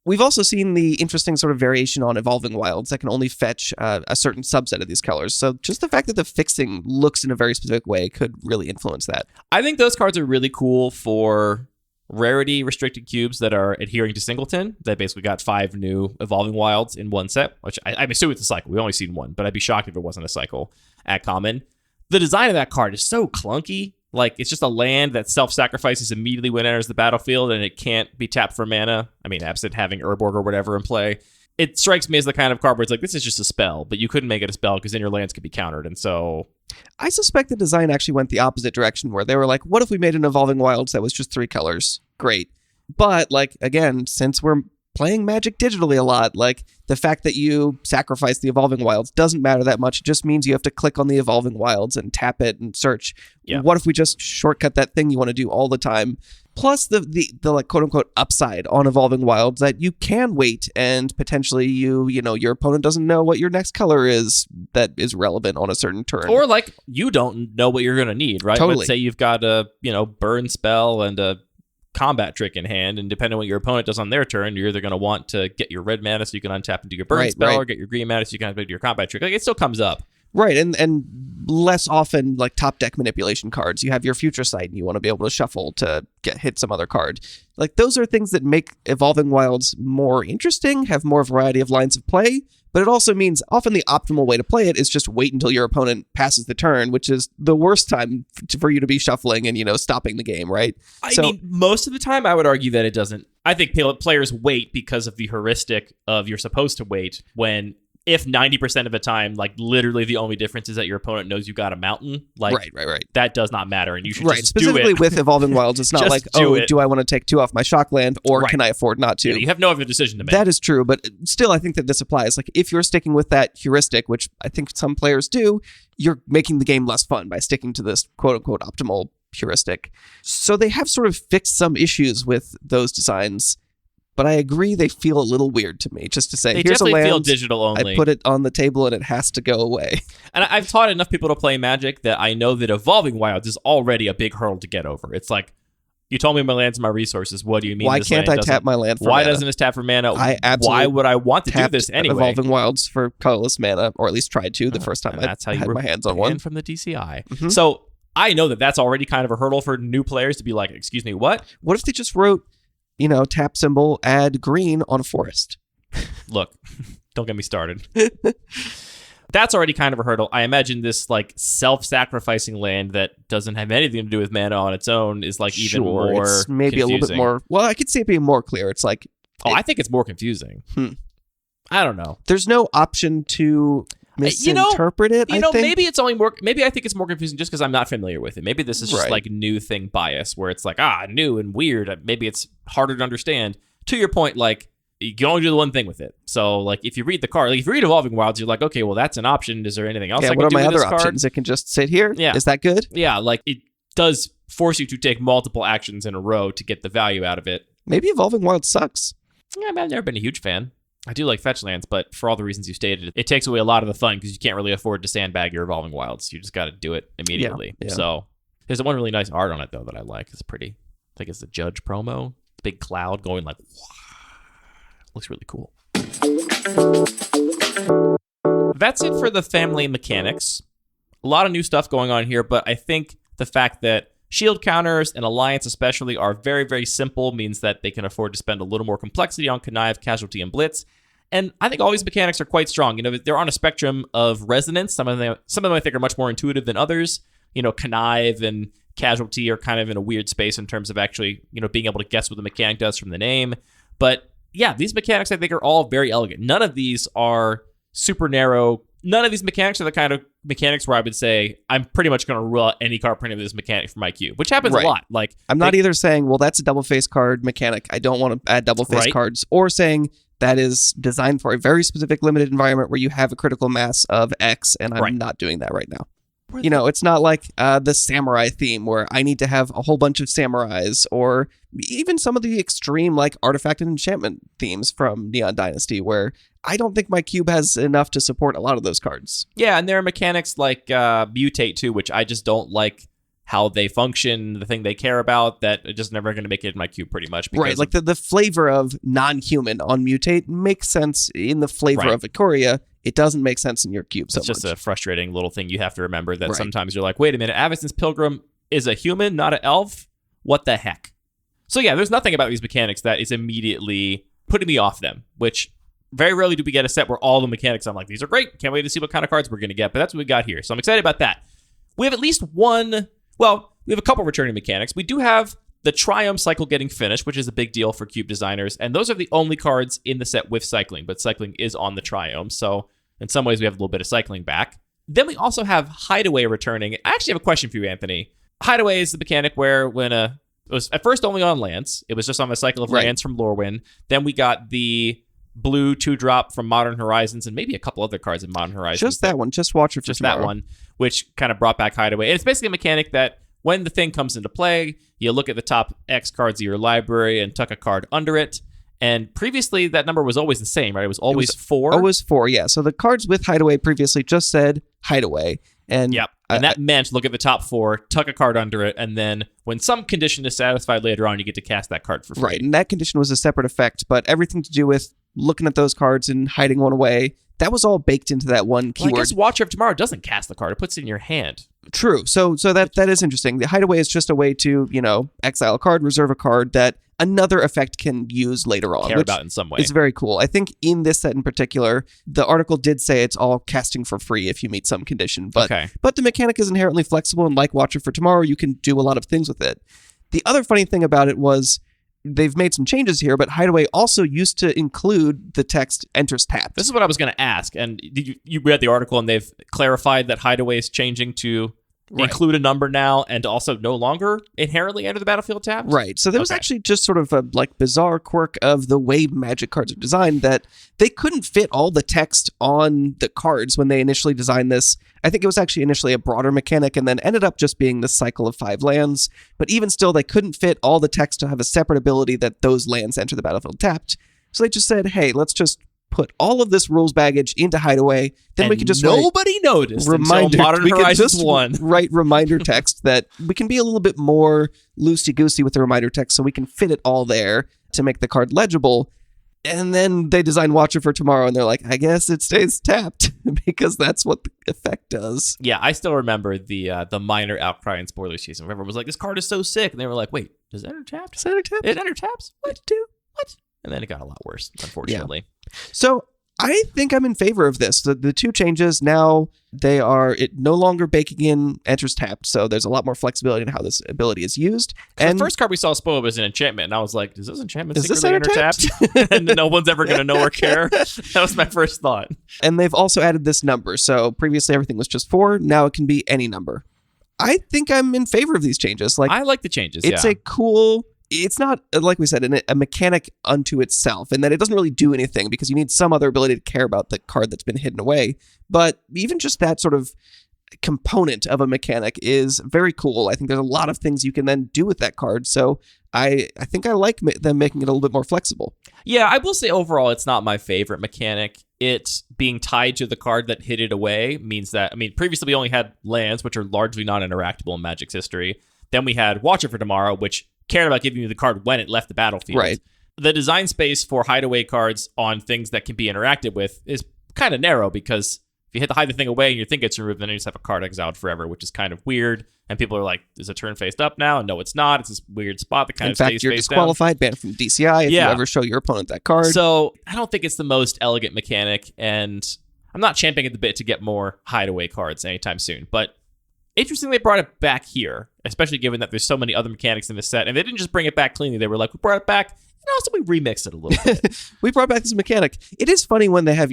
We've also seen the interesting sort of variation on Evolving Wilds that can only fetch a certain subset of these colors. So just the fact that the fixing looks in a very specific way could really influence that. I think those cards are really cool for rarity restricted cubes that are adhering to Singleton. That basically got 5 new Evolving Wilds in one set, which I'm assuming it's a cycle. We've only seen one, but I'd be shocked if it wasn't a cycle at common. The design of that card is so clunky. Like, it's just a land that self-sacrifices immediately when it enters the battlefield, and it can't be tapped for mana. I mean, absent having Urborg or whatever in play. It strikes me as the kind of card where it's like, this is just a spell, but you couldn't make it a spell because then your lands could be countered, and so... I suspect the design actually went the opposite direction, where they were like, what if we made an Evolving Wilds that was just 3 colors? Great. But, like, again, since we're playing Magic digitally a lot, like, the fact that you sacrifice the Evolving Wilds doesn't matter that much. It just means you have to click on the Evolving Wilds and tap it and search. Yeah. What if we just shortcut that thing you want to do all the time? Plus the like, quote-unquote upside on Evolving Wilds that you can wait and potentially your opponent doesn't know what your next color is that is relevant on a certain turn. Or, like, you don't know what you're going to need, right? Totally. Let's say you've got a, burn spell and a combat trick in hand, and depending on what your opponent does on their turn, you're either going to want to get your red mana so you can untap and do your burn spell, or get your green mana so you can do your combat trick. Like, it still comes up. Right, and less often, like, top deck manipulation cards. You have your Future Sight, and you want to be able to shuffle to hit some other card. Like, those are things that make Evolving Wilds more interesting, have more variety of lines of play, but it also means often the optimal way to play it is just wait until your opponent passes the turn, which is the worst time for you to be shuffling and, stopping the game, right? I mean, most of the time, I would argue that it doesn't. I think players wait because of the heuristic of you're supposed to wait when... If 90% of the time, like, literally the only difference is that your opponent knows you got a mountain, like, right. That does not matter, and you should just specifically do it. With Evolving Wilds, it's not like, do I want to take 2 off my shock land, or can I afford not to? Yeah, you have no other decision to make. That is true, but still, I think that this applies. Like, if you're sticking with that heuristic, which I think some players do, you're making the game less fun by sticking to this quote-unquote optimal heuristic. So they have sort of fixed some issues with those designs. But I agree they feel a little weird to me, just to say, they here's a land, definitely feel digital only. I put it on the table and it has to go away. And I've taught enough people to play Magic that I know that Evolving Wilds is already a big hurdle to get over. It's like, you told me my lands and my resources. What do you mean? Why can't I tap my land for mana? Why doesn't it tap for mana? Why would I want to do this anyway? Evolving Wilds for colorless mana, or at least tried to the first time I had my hands on one. From the DCI. Mm-hmm. So I know that that's already kind of a hurdle for new players to be like, excuse me, what? What if they just wrote, tap symbol, add green on a forest? Look, don't get me started. That's already kind of a hurdle. I imagine this, like, self-sacrificing land that doesn't have anything to do with mana on its own is, like, even more it's maybe confusing. A little bit more... Well, I could see it being more clear. It's like... I think it's more confusing. I don't know. There's no option to misinterpret it, I think. Maybe it's only more... Maybe I think it's more confusing just because I'm not familiar with it. Maybe this is just, like, new thing bias where it's like, new and weird. Maybe it's harder to understand. To your point, like, you can only do the one thing with it. So, like, if you read the card, like, if you read Evolving Wilds, you're like, okay, well, that's an option. Is there anything else I can do with this card? What are my other options? It can just sit here? Yeah. Is that good? Yeah, like, it does force you to take multiple actions in a row to get the value out of it. Maybe Evolving Wilds sucks. Yeah, I've never been a huge fan. I do like fetch lands, but for all the reasons you stated, it takes away a lot of the fun because you can't really afford to sandbag your Evolving Wilds. You just got to do it immediately. Yeah. So, there's one really nice art on it, though, that I like. It's pretty. I think it's the Judge promo. Big cloud going like, looks really cool. That's it for the family mechanics. A lot of new stuff going on here, but I think the fact that shield counters and Alliance especially are very, very simple means that they can afford to spend a little more complexity on Connive, Casualty, and Blitz. And I think all these mechanics are quite strong. They're on a spectrum of resonance. Some of them I think are much more intuitive than others. Connive and Casualty are kind of in a weird space in terms of actually, being able to guess what the mechanic does from the name. But yeah, these mechanics I think are all very elegant. None of these are super narrow. None of these mechanics are the kind of mechanics where I would say I'm pretty much going to rule out any card printing of this mechanic for my cube, which happens a lot. Like I'm not either saying, well, that's a double face card mechanic, I don't want to add double face cards, or saying that is designed for a very specific limited environment where you have a critical mass of X, and I'm not doing that right now. You know, it's not like the samurai theme where I need to have a whole bunch of samurais, or even some of the extreme like artifact and enchantment themes from Neon Dynasty where I don't think my cube has enough to support a lot of those cards. Yeah, and there are mechanics like Mutate too, which I just don't like how they function, the thing they care about, that are just never going to make it in my cube pretty much. Right, like the flavor of non-human on Mutate makes sense in the flavor of Ikoria. It doesn't make sense in your cube so much. It's just a frustrating little thing you have to remember that sometimes you're like, wait a minute, Avacyn's Pilgrim is a human, not an elf? What the heck? So yeah, there's nothing about these mechanics that is immediately putting me off them, which very rarely do we get a set where all the mechanics, I'm like, these are great. Can't wait to see what kind of cards we're going to get, but that's what we got here. So I'm excited about that. We have at least one, well, we have a couple returning mechanics. We do have the Triumph cycle getting finished, which is a big deal for cube designers, and those are the only cards in the set with cycling, but cycling is on the Triumph, so in some ways we have a little bit of cycling back. Then we also have Hideaway returning. I actually have a question for you, Anthony. Hideaway is the mechanic where when it was at first only on lands, it was just on the cycle of lands from Lorwyn. Then we got the blue 2-drop from Modern Horizons, and maybe a couple other cards in Modern Horizons. Just that one, just Watcher for Tomorrow. That one, which kind of brought back Hideaway. And it's basically a mechanic that when the thing comes into play, you look at the top X cards of your library and tuck a card under it. And previously, that number was always the same, right? It was always 4. Always 4, yeah. So the cards with Hideaway previously just said Hideaway. And and that meant look at the top 4, tuck a card under it, and then when some condition is satisfied later on, you get to cast that card for free. Right, and that condition was a separate effect, but everything to do with looking at those cards and hiding one away, that was all baked into that one keyword. Well, I guess Watcher of Tomorrow doesn't cast the card. It puts it in your hand. True. So that is interesting. The Hideaway is just a way to, exile a card, reserve a card that another effect can use later on. Care about in some way. It's very cool. I think in this set in particular, the article did say it's all casting for free if you meet some condition. But the mechanic is inherently flexible, and like Watcher for Tomorrow, you can do a lot of things with it. The other funny thing about it was they've made some changes here, but Hideaway also used to include the text enters tapped. This is what I was going to ask. And you read the article, and they've clarified that Hideaway is changing to include a number now and also no longer inherently enter the battlefield tapped? Right. So there was actually just sort of a bizarre quirk of the way Magic cards are designed that they couldn't fit all the text on the cards when they initially designed this. I think it was actually initially a broader mechanic and then ended up just being the cycle of 5 lands. But even still, they couldn't fit all the text to have a separate ability that those lands enter the battlefield tapped. So they just said, hey, let's just put all of this rules baggage into Hideaway. Then we can just nobody noticed until Modern Horizons 1. Write reminder text that we can be a little bit more loosey-goosey with the reminder text so we can fit it all there to make the card legible. And then they design Watcher for Tomorrow, and they're like, I guess it stays tapped because that's what the effect does. Yeah, I still remember the minor outcry in spoiler season. Everyone was like, this card is so sick. And they were like, wait, does it enter tapped? Does it enter tapped? It enter taps? What to do? What? And then it got a lot worse, unfortunately. Yeah. So I think I'm in favor of this. The 2 changes now, they are no longer baking in enters tapped, so there's a lot more flexibility in how this ability is used. And the first card we saw spoiled was an enchantment, and I was like, does this enchantment secretly enter tapped? And no one's ever going to know or care. That was my first thought. And they've also added this number, so previously everything was just 4, now it can be any number. I think I'm in favor of these changes. I like the changes, It's a cool... It's not, like we said, a mechanic unto itself, and that it doesn't really do anything because you need some other ability to care about the card that's been hidden away. But even just that sort of component of a mechanic is very cool. I think there's a lot of things you can then do with that card. So I think I like them making it a little bit more flexible. Yeah, I will say overall it's not my favorite mechanic. It being tied to the card that hid it away means that, previously we only had lands, which are largely non-interactable in Magic's history. Then we had Watcher for Tomorrow, which cared about giving you the card when it left the battlefield. Right. The design space for Hideaway cards on things that can be interacted with is kind of narrow because if you hide the thing away and you think it's removed, then you just have a card exiled forever, which is kind of weird. And people are like, is the turn faced up now? And no, it's not. It's this weird spot that kind of stays face down. In fact, you're disqualified, banned from DCI if you ever show your opponent that card. So I don't think it's the most elegant mechanic, and I'm not champing at the bit to get more Hideaway cards anytime soon. But interesting they brought it back here, especially given that there's so many other mechanics in the set. And they didn't just bring it back cleanly. They were like, we brought it back, and also we remixed it a little bit. We brought back this mechanic. It is funny when they have,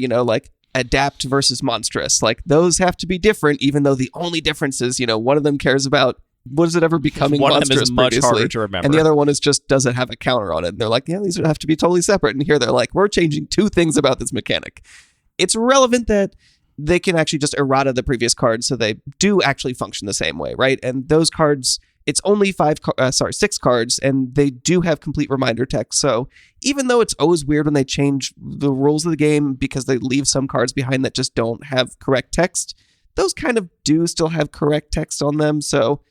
adapt versus monstrous. Like, those have to be different, even though the only difference is, one of them cares about was it ever becoming One of them monstrous is much previously, harder to remember. and the other one is just, does it have a counter on it? And they're like, yeah, these would have to be totally separate. And here they're like, we're changing two things about this mechanic. It's relevant that they can actually just errata the previous cards, so they do actually function the same way, right? And those cards, it's only 6 cards, and they do have complete reminder text. So even though it's always weird when they change the rules of the game because they leave some cards behind that just don't have correct text, those kind of do still have correct text on them. So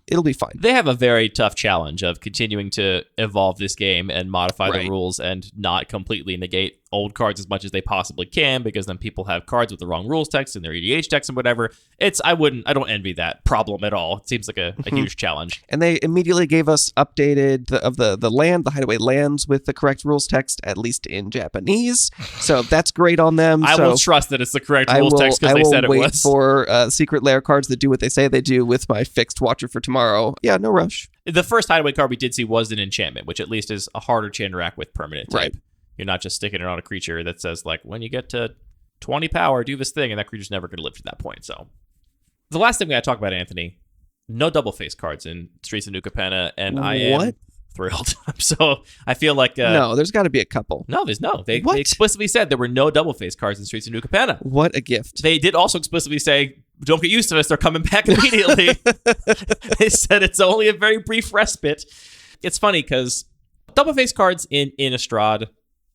it'll be fine. They have a very tough challenge of continuing to evolve this game and modify the rules and not completely negate old cards as much as they possibly can, because then people have cards with the wrong rules text and their EDH text and whatever. I don't envy that problem at all. It seems like a huge challenge. And they immediately gave us updated the Hideaway lands with the correct rules text, at least in Japanese. So that's great on them. I will trust that it's the correct rules text because they said it was. I will wait for secret lair cards that do what they say they do with my fixed Watcher for tomorrow. Yeah, no rush. The first Hideaway card we did see was an enchantment, which at least is a harder to interact with permanent type. Right. You're not just sticking it on a creature that says, like, when you get to 20 power, do this thing, and that creature's never going to live to that point. So the last thing we got to talk about, Anthony, no double face cards in Streets of New Capenna, and I am thrilled. So I feel like... no, there's got to be a couple. No, there's no. They explicitly said there were no double face cards in Streets of New Capenna. What a gift. They did also explicitly say, don't get used to this, they're coming back immediately. They said it's only a very brief respite. It's funny because double face cards in Innistrad,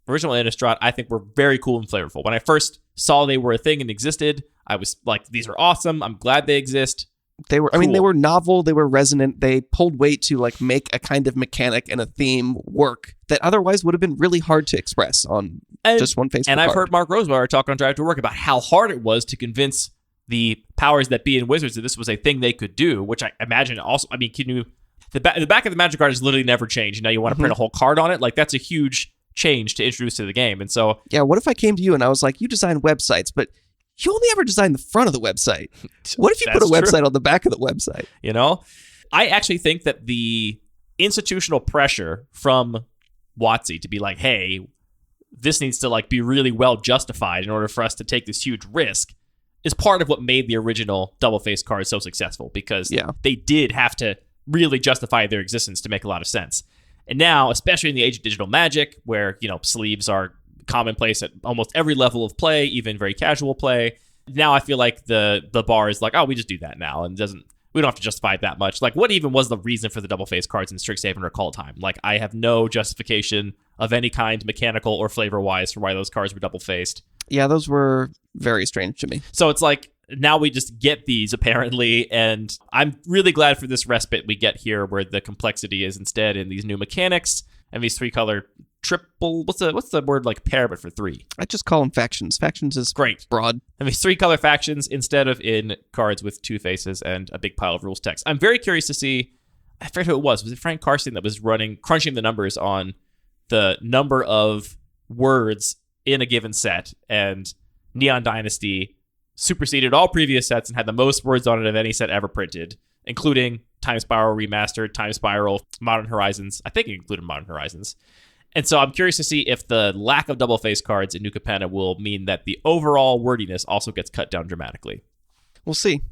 original Innistrad, I think were very cool and flavorful. When I first saw they were a thing and existed, I was like, these are awesome. I'm glad they exist. They were, cool. they were novel. They were resonant. They pulled weight to like make a kind of mechanic and a theme work that otherwise would have been really hard to express on just one face. And I've heard Mark Rosewater talk on Drive to Work about how hard it was to convince the powers that be in Wizards that this was a thing they could do, which I imagine also, can you, the back of the Magic card has literally never changed. Now you want to print a whole card on it? Like, that's a huge change to introduce to the game. And so, yeah, what if I came to you and I was like, you design websites, but you only ever design the front of the website. What if you put a website on the back of the website? I actually think that the institutional pressure from WotC to be like, hey, this needs to like be really well justified in order for us to take this huge risk is part of what made the original double face card so successful, because they did have to really justify their existence to make a lot of sense. And now, especially in the age of digital Magic, where, sleeves are commonplace at almost every level of play, even very casual play, now I feel like the bar is like, oh, we just do that now, and we don't have to justify it that much. Like, what even was the reason for the double face cards in Strixhaven or Call Time? Like, I have no justification of any kind, mechanical or flavor-wise, for why those cards were double-faced. Yeah, those were very strange to me. So it's like, now we just get these, apparently, and I'm really glad for this respite we get here, where the complexity is instead in these new mechanics and these 3-color triple... What's the word, like, pair, but for 3? I just call them factions. Factions is great, broad. And these 3-color factions instead of in cards with 2 faces and a big pile of rules text. I'm very curious to see... I forget who it was. Was it Frank Carson that was crunching the numbers on the number of words in a given set, and Neon Dynasty superseded all previous sets and had the most words on it of any set ever printed, including Time Spiral Remastered, Time Spiral, Modern Horizons. I think it included Modern Horizons. And so I'm curious to see if the lack of double face cards in New Capenna will mean that the overall wordiness also gets cut down dramatically. We'll see.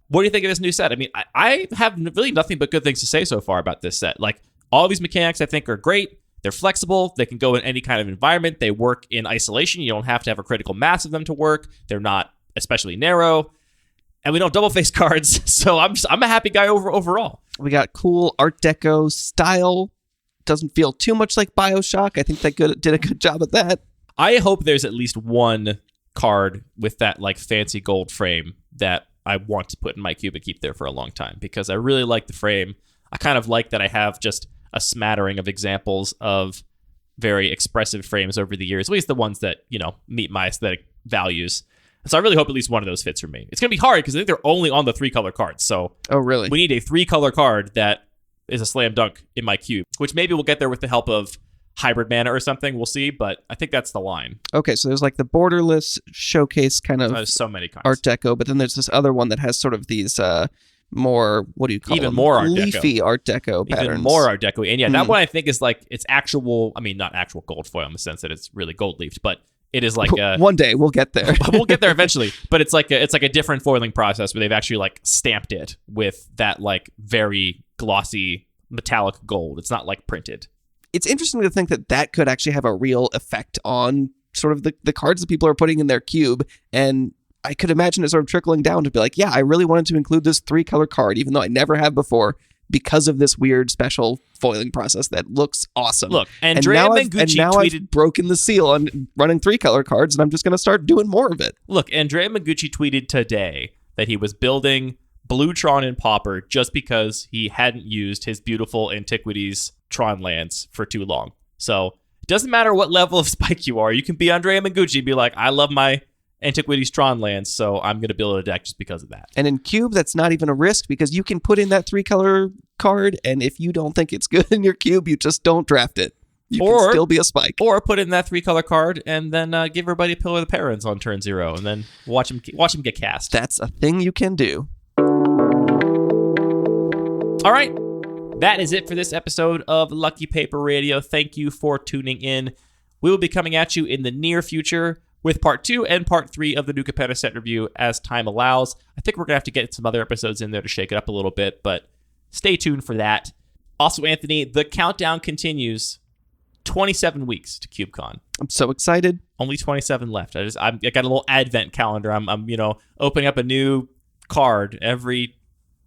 What do you think of this new set? I mean, I have really nothing but good things to say so far about this set. Like, all these mechanics I think are great. They're flexible. They can go in any kind of environment. They work in isolation. You don't have to have a critical mass of them to work. They're not especially narrow. And we don't double face cards. So I'm a happy guy overall. We got cool Art Deco style. Doesn't feel too much like BioShock. I think they did a good job at that. I hope there's at least one card with that like fancy gold frame that I want to put in my cube and keep there for a long time, because I really like the frame. I kind of like that I have just a smattering of examples of very expressive frames over the years, at least the ones that, meet my aesthetic values. And so I really hope at least one of those fits for me. It's going to be hard because I think they're only on the 3-color cards. So really? We need a 3-color card that is a slam dunk in my cube, which maybe we'll get there with the help of hybrid mana or something. We'll see, but I think that's the line. Okay, so there's like the borderless showcase kind of there's so many kinds. Art Deco, but then there's this other one that has sort of these more, what do you call even them? More Art leafy Deco. Art Deco patterns. Even more Art Deco. And yeah, that one I think is like, it's actual, not actual gold foil in the sense that it's really gold leafed, but it is like a... One day we'll get there. We'll get there eventually. But it's like a different foiling process where they've actually like stamped it with that like very glossy metallic gold. It's not like printed. It's interesting to think that could actually have a real effect on sort of the cards that people are putting in their cube. And I could imagine it sort of trickling down to be like, yeah, I really wanted to include this 3-color card, even though I never have before, because of this weird special foiling process that looks awesome. Look, Andrea Mengucci tweeted... I've broken the seal on running 3-color cards, and I'm just going to start doing more of it. Look, Andrea Mengucci tweeted today that he was building Blue Tron and Pauper just because he hadn't used his beautiful Antiquities Tron lands for too long. So it doesn't matter what level of spike you are. You can be Andrea Mengucci and be like, I love my Antiquities Tron lands, so I'm going to build a deck just because of that. And in Cube, that's not even a risk because you can put in that 3-color card, and if you don't think it's good in your Cube, you just don't draft it. You can still be a spike. Or put in that 3-color card and then give everybody a Pillar of the Parents on turn 0 and then watch him get cast. That's a thing you can do. All right. That is it for this episode of Lucky Paper Radio. Thank you for tuning in. We will be coming at you in the near future with part 2 and part 3 of the New Capenna set review as time allows. I think we're going to have to get some other episodes in there to shake it up a little bit, but stay tuned for that. Also, Anthony, the countdown continues. 27 weeks to CubeCon. I'm so excited. Only 27 left. I got a little advent calendar. I'm opening up a new card every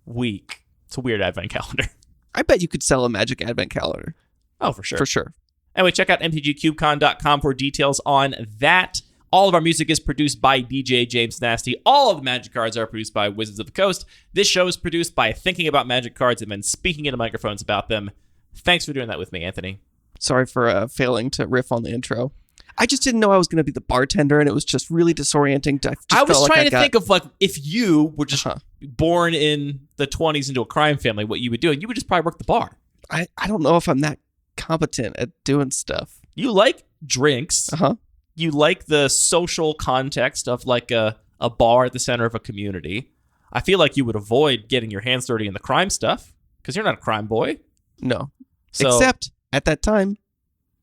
week. It's a weird advent calendar. I bet you could sell a Magic Advent calendar. Oh, for sure. For sure. Anyway, check out mtgcubecon.com for details on that. All of our music is produced by DJ James Nasty. All of the Magic cards are produced by Wizards of the Coast. This show is produced by thinking about Magic cards and then speaking into microphones about them. Thanks for doing that with me, Anthony. Sorry for failing to riff on the intro. I just didn't know I was going to be the bartender, and it was just really disorienting. I was trying to think of, like, if you were just born in the 20s into a crime family, what you would do. You would just probably work the bar. I don't know if I'm that competent at doing stuff. You like drinks. Uh-huh. You like the social context of, like, a bar at the center of a community. I feel like you would avoid getting your hands dirty in the crime stuff, because you're not a crime boy. No. Except, at that time,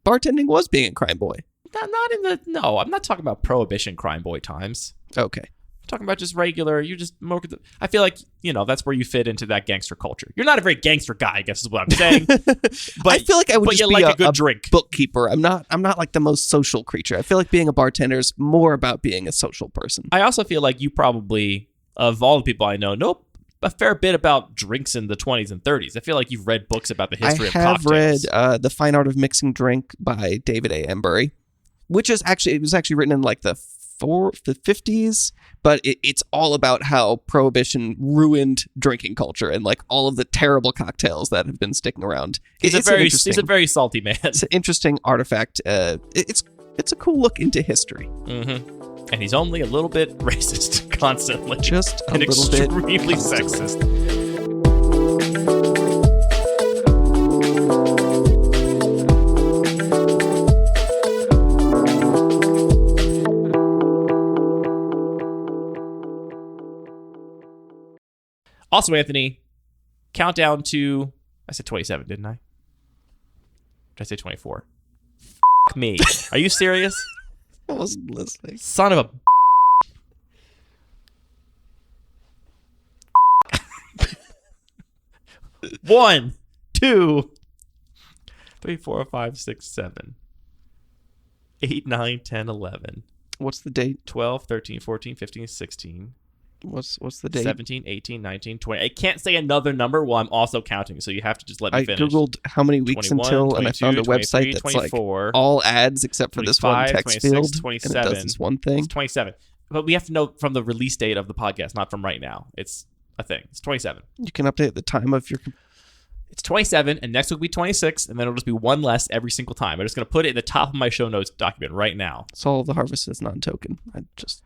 bartending was being a crime boy. No, I'm not talking about Prohibition crime boy times. Okay. I'm talking about just regular, you just more, I feel like, that's where you fit into that gangster culture. You're not a very gangster guy, I guess is what I'm saying. But I feel like I would just be like a good drink. Bookkeeper. I'm not like the most social creature. I feel like being a bartender is more about being a social person. I also feel like you probably, of all the people I know a fair bit about drinks in the 20s and 30s. I feel like you've read books about the history of cocktails. I have read The Fine Art of Mixing Drink by David A. Embury, which is it was actually written in like the 50s, but it's all about how Prohibition ruined drinking culture and like all of the terrible cocktails that have been sticking around. He's a very salty man. It's an interesting artifact. It's a cool look into history. Mm-hmm. And he's only a little bit racist constantly. Just a little bit. Extremely sexist. Also, Anthony, countdown to... I said 27, didn't I? Did I say 24? F*** me. Are you serious? I wasn't listening. Son of a... 1, 2, 3, 4, 5, 6, 7, 8, 9, 10, 11. What's the date? 12, 13, 14, 15, 16. What's the date? 17, 18, 19, 20. I can't say another number while I'm also counting, so you have to just let me finish. I googled how many weeks 21, until, 22, and I found a website that's 24, like all ads except for this one text 26, field, 27. and it does this one thing. It's 27. But we have to know from the release date of the podcast, not from right now. It's a thing. It's 27. You can update the time of your... It's 27, and next week will be 26, and then it'll just be one less every single time. I'm just going to put it in the top of my show notes document right now. Soul of the Harvest is non-token. I just...